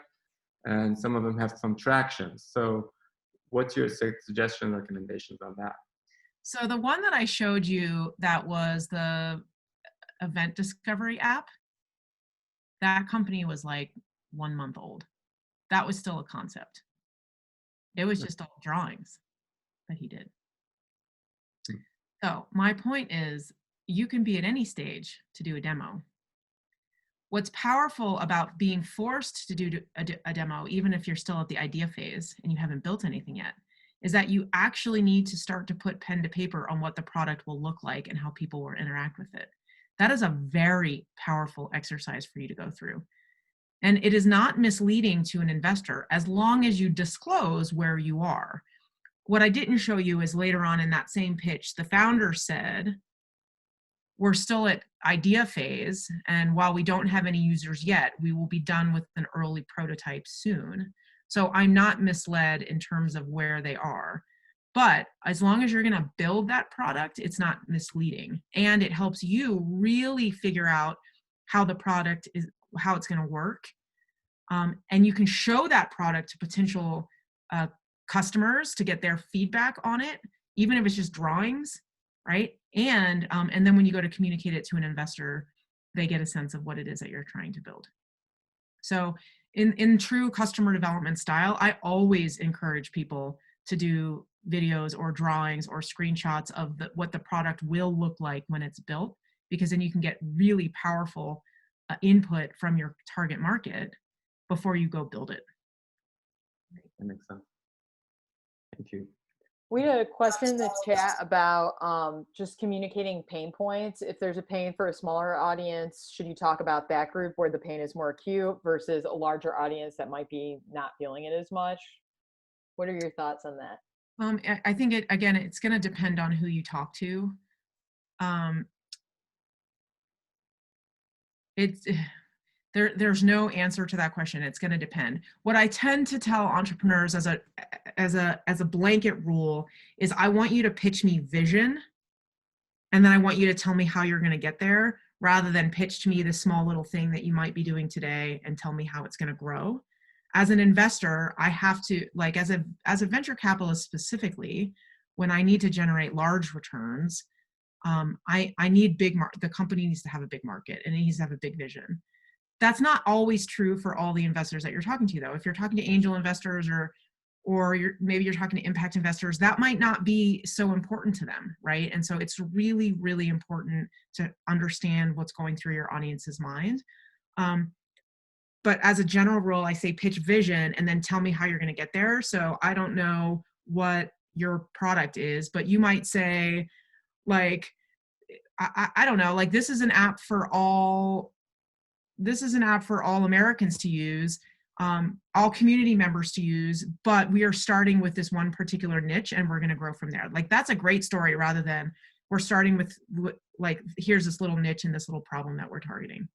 Speaker 9: and some of them have some traction. So what's your suggestion, recommendations on that?
Speaker 1: So the one that I showed you, that was the event discovery app, that company was like 1 month old. That was still a concept. It was just all drawings that he did. So my point is, you can be at any stage to do a demo. What's powerful about being forced to do a demo, even if you're still at the idea phase and you haven't built anything yet, is that you actually need to start to put pen to paper on what the product will look like and how people will interact with it. That is a very powerful exercise for you to go through. And it is not misleading to an investor as long as you disclose where you are. What I didn't show you is later on in that same pitch, the founder said, we're still at idea phase, and while we don't have any users yet, we will be done with an early prototype soon. So I'm not misled in terms of where they are. But as long as you're going to build that product, it's not misleading. And it helps you really figure out how the product is, how it's going to work. And you can show that product to potential customers to get their feedback on it, even if it's just drawings, right? And then when you go to communicate it to an investor, they get a sense of what it is that you're trying to build. So in true customer development style, I always encourage people to do videos or drawings or screenshots of what the product will look like when it's built, because then you can get really powerful input from your target market before you go build it.
Speaker 9: That makes sense. Thank you.
Speaker 6: We had a question in the chat about just communicating pain points. If there's a pain for a smaller audience, should you talk about that group where the pain is more acute versus a larger audience that might be not feeling it as much? What are your thoughts on that?
Speaker 1: I think it's going to depend on who you talk to. There's no answer to that question. It's going to depend. What I tend to tell entrepreneurs as a blanket rule is, I want you to pitch me vision, and then I want you to tell me how you're going to get there, rather than pitch to me the small little thing that you might be doing today and tell me how it's going to grow. As an investor, I have to, like, as a venture capitalist specifically, when I need to generate large returns, I need the company needs to have a big market, and it needs to have a big vision. That's not always true for all the investors that you're talking to, though. If you're talking to angel investors or maybe you're talking to impact investors, that might not be so important to them, right? And so it's really, really important to understand what's going through your audience's mind. But as a general rule, I say pitch vision and then tell me how you're going to get there. So I don't know what your product is, but you might say, like, I don't know, like, this is an app for all Americans to use, all community members to use, but we are starting with this one particular niche and we're going to grow from there. Like, that's a great story, rather than we're starting with, like, here's this little niche and this little problem that we're targeting.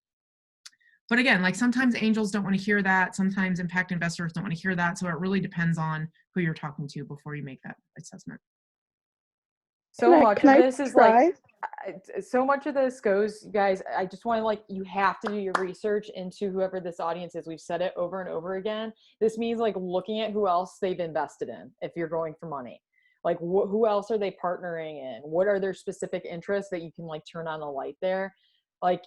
Speaker 1: But again, like, sometimes angels don't want to hear that. Sometimes impact investors don't want to hear that. So it really depends on who you're talking to before you make that assessment.
Speaker 6: So much of this is like, so much of this goes, you guys, I just want to, like, you have to do your research into whoever this audience is. We've said it over and over again. This means, like, looking at who else they've invested in if you're going for money. Like, who else are they partnering in? What are their specific interests that you can, like, turn on a light there? Like,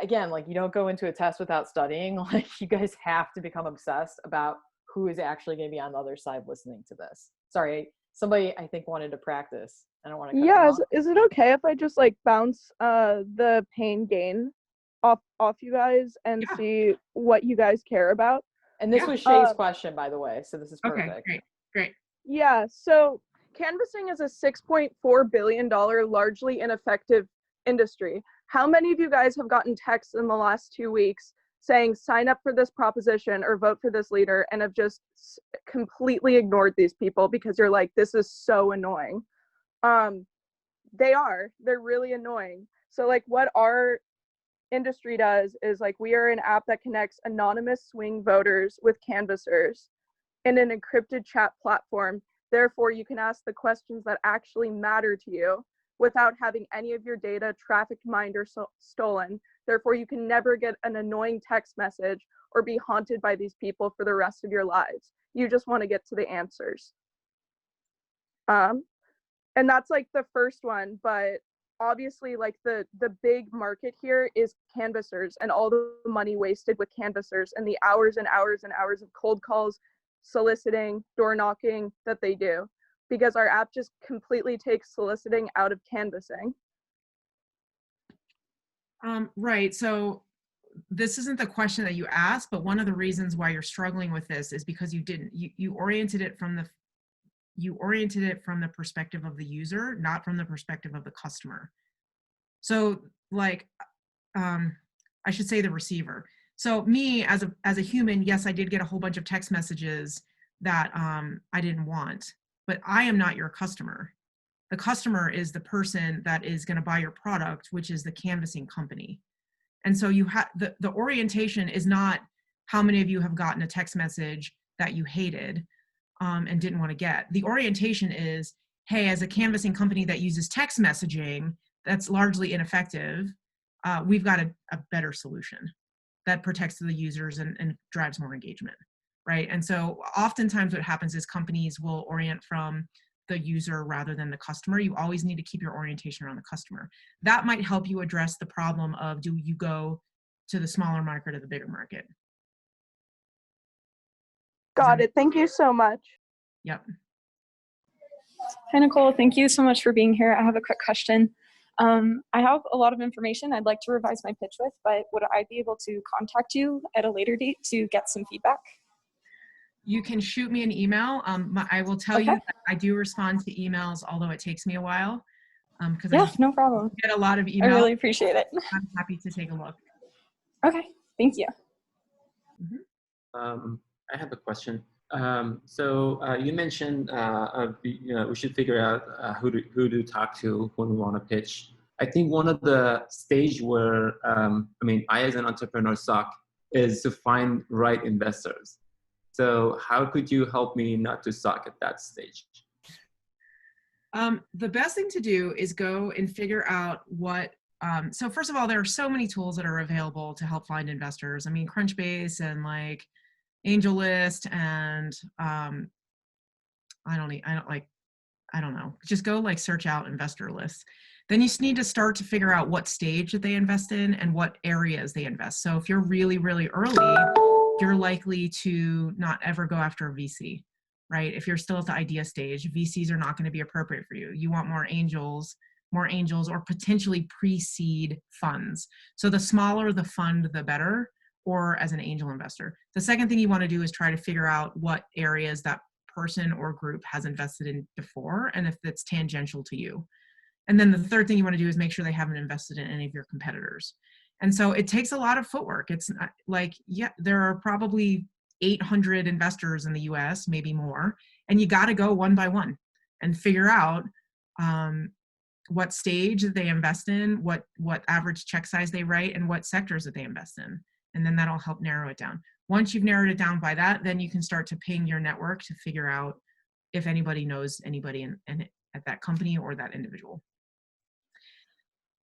Speaker 6: again, like, you don't go into a test without studying. Like, you guys have to become obsessed about who is actually going to be on the other side listening to this. Sorry, somebody I think wanted to practice. I don't want to cut them off.
Speaker 11: Is it okay if I just, like, bounce the pain gain off you guys and see what you guys care about?
Speaker 6: And this was Shay's question, by the way, so this is perfect.
Speaker 1: Okay, great.
Speaker 11: Yeah, so canvassing is a $6.4 billion largely ineffective industry. How many of you guys have gotten texts in the last 2 weeks saying sign up for this proposition or vote for this leader and have just completely ignored these people because you're like, this is so annoying? They're really annoying. So like what our industry does is like, we are an app that connects anonymous swing voters with canvassers in an encrypted chat platform. Therefore, you can ask the questions that actually matter to you without having any of your data trafficked, mined, or stolen. Therefore, you can never get an annoying text message or be haunted by these people for the rest of your lives. You just want to get to the answers. And that's like the first one, but obviously like the big market here is canvassers and all the money wasted with canvassers and the hours and hours and hours of cold calls, soliciting, door knocking that they do, because our app just completely takes soliciting out of canvassing.
Speaker 1: Right. So this isn't the question that you asked, but one of the reasons why you're struggling with this is because you oriented it from the perspective of the user, not from the perspective of the customer. So like, I should say the receiver. So me as a human, yes, I did get a whole bunch of text messages that I didn't want, but I am not your customer. The customer is the person that is going to buy your product, which is the canvassing company. And so you have the orientation is not how many of you have gotten a text message that you hated and didn't want to get. The orientation is, hey, as a canvassing company that uses text messaging that's largely ineffective, we've got a better solution that protects the users and drives more engagement, right? And so oftentimes what happens is companies will orient from the user rather than the customer. You always need to keep your orientation around the customer. That might help you address the problem of, do you go to the smaller market or the bigger market?
Speaker 11: Got it. Thank you so much.
Speaker 1: Yep.
Speaker 12: Hi, Nicole. Thank you so much for being here. I have a quick question. I have a lot of information I'd like to revise my pitch with, but would I be able to contact you at a later date to get some feedback?
Speaker 1: You can shoot me an email. I will tell you that I do respond to emails, although it takes me a while. Because
Speaker 12: yeah, no problem.
Speaker 1: I get a lot of emails.
Speaker 12: I really appreciate it.
Speaker 1: I'm happy to take a look.
Speaker 12: Okay, thank you.
Speaker 9: I have a question. You mentioned we should figure out who to talk to when we want to pitch. I think one of the stage where I as an entrepreneur suck is to find right investors. So how could you help me not to suck at that stage?
Speaker 1: The best thing to do is go and figure out what. So first of all, there are so many tools that are available to help find investors. I mean, Crunchbase and like AngelList and I don't know. Just go like search out investor lists. Then you just need to start to figure out what stage that they invest in and what areas they invest. So if you're really, really early, you're likely to not ever go after a VC, right? If you're still at the idea stage, VCs are not going to be appropriate for you. You want more angels or potentially pre-seed funds. So the smaller the fund, the better, or as an angel investor. The second thing you want to do is try to figure out what areas that person or group has invested in before and if it's tangential to you. And then the third thing you want to do is make sure they haven't invested in any of your competitors. And so it takes a lot of footwork. It's like, yeah, there are probably 800 investors in the US, maybe more, and you got to go one by one and figure out what stage that they invest in, what average check size they write, and what sectors that they invest in. And then that'll help narrow it down. Once you've narrowed it down by that, then you can start to ping your network to figure out if anybody knows anybody at that company or that individual.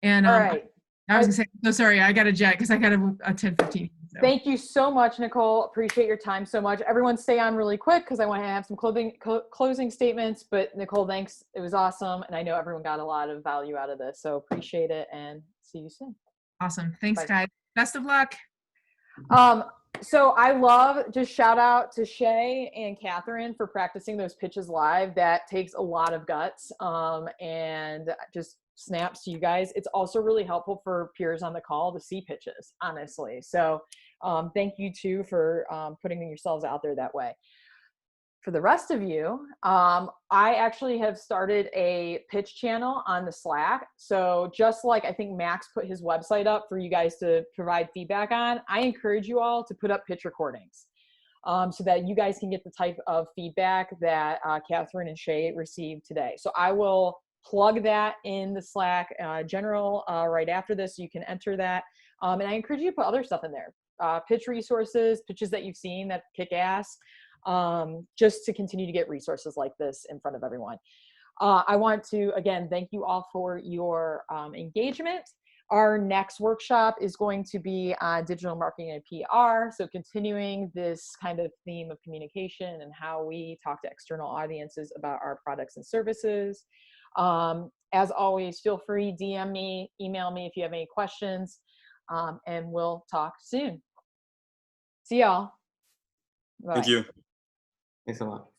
Speaker 1: And
Speaker 6: all right.
Speaker 1: I was gonna say, so sorry, I got a jet because I got a 10:15. So.
Speaker 6: Thank you so much, Nicole. Appreciate your time so much. Everyone stay on really quick because I want to have some closing statements, but Nicole, thanks. It was awesome. And I know everyone got a lot of value out of this. So appreciate it and see you soon.
Speaker 1: Awesome. Thanks,
Speaker 6: Bye.
Speaker 1: guys. Best of luck.
Speaker 6: So I love, just shout out to Shay and Catherine for practicing those pitches live. That takes a lot of guts and just snaps to you guys. It's also really helpful for peers on the call to see pitches, honestly. So thank you too for putting yourselves out there that way. For the rest of you, I actually have started a pitch channel on the Slack. So just like I think Max put his website up for you guys to provide feedback on, I encourage you all to put up pitch recordings so that you guys can get the type of feedback that Catherine and Shay received today. So I will plug that in the Slack general right after this. So you can enter that. And I encourage you to put other stuff in there. Pitch resources, pitches that you've seen that kick ass. Just to continue to get resources like this in front of everyone. I want to, again, thank you all for your engagement. Our next workshop is going to be on digital marketing and PR. So continuing this kind of theme of communication and how we talk to external audiences about our products and services. As always, feel free, DM me, email me if you have any questions, and we'll talk soon. See y'all. Bye.
Speaker 13: Thank you.
Speaker 9: Thanks a lot.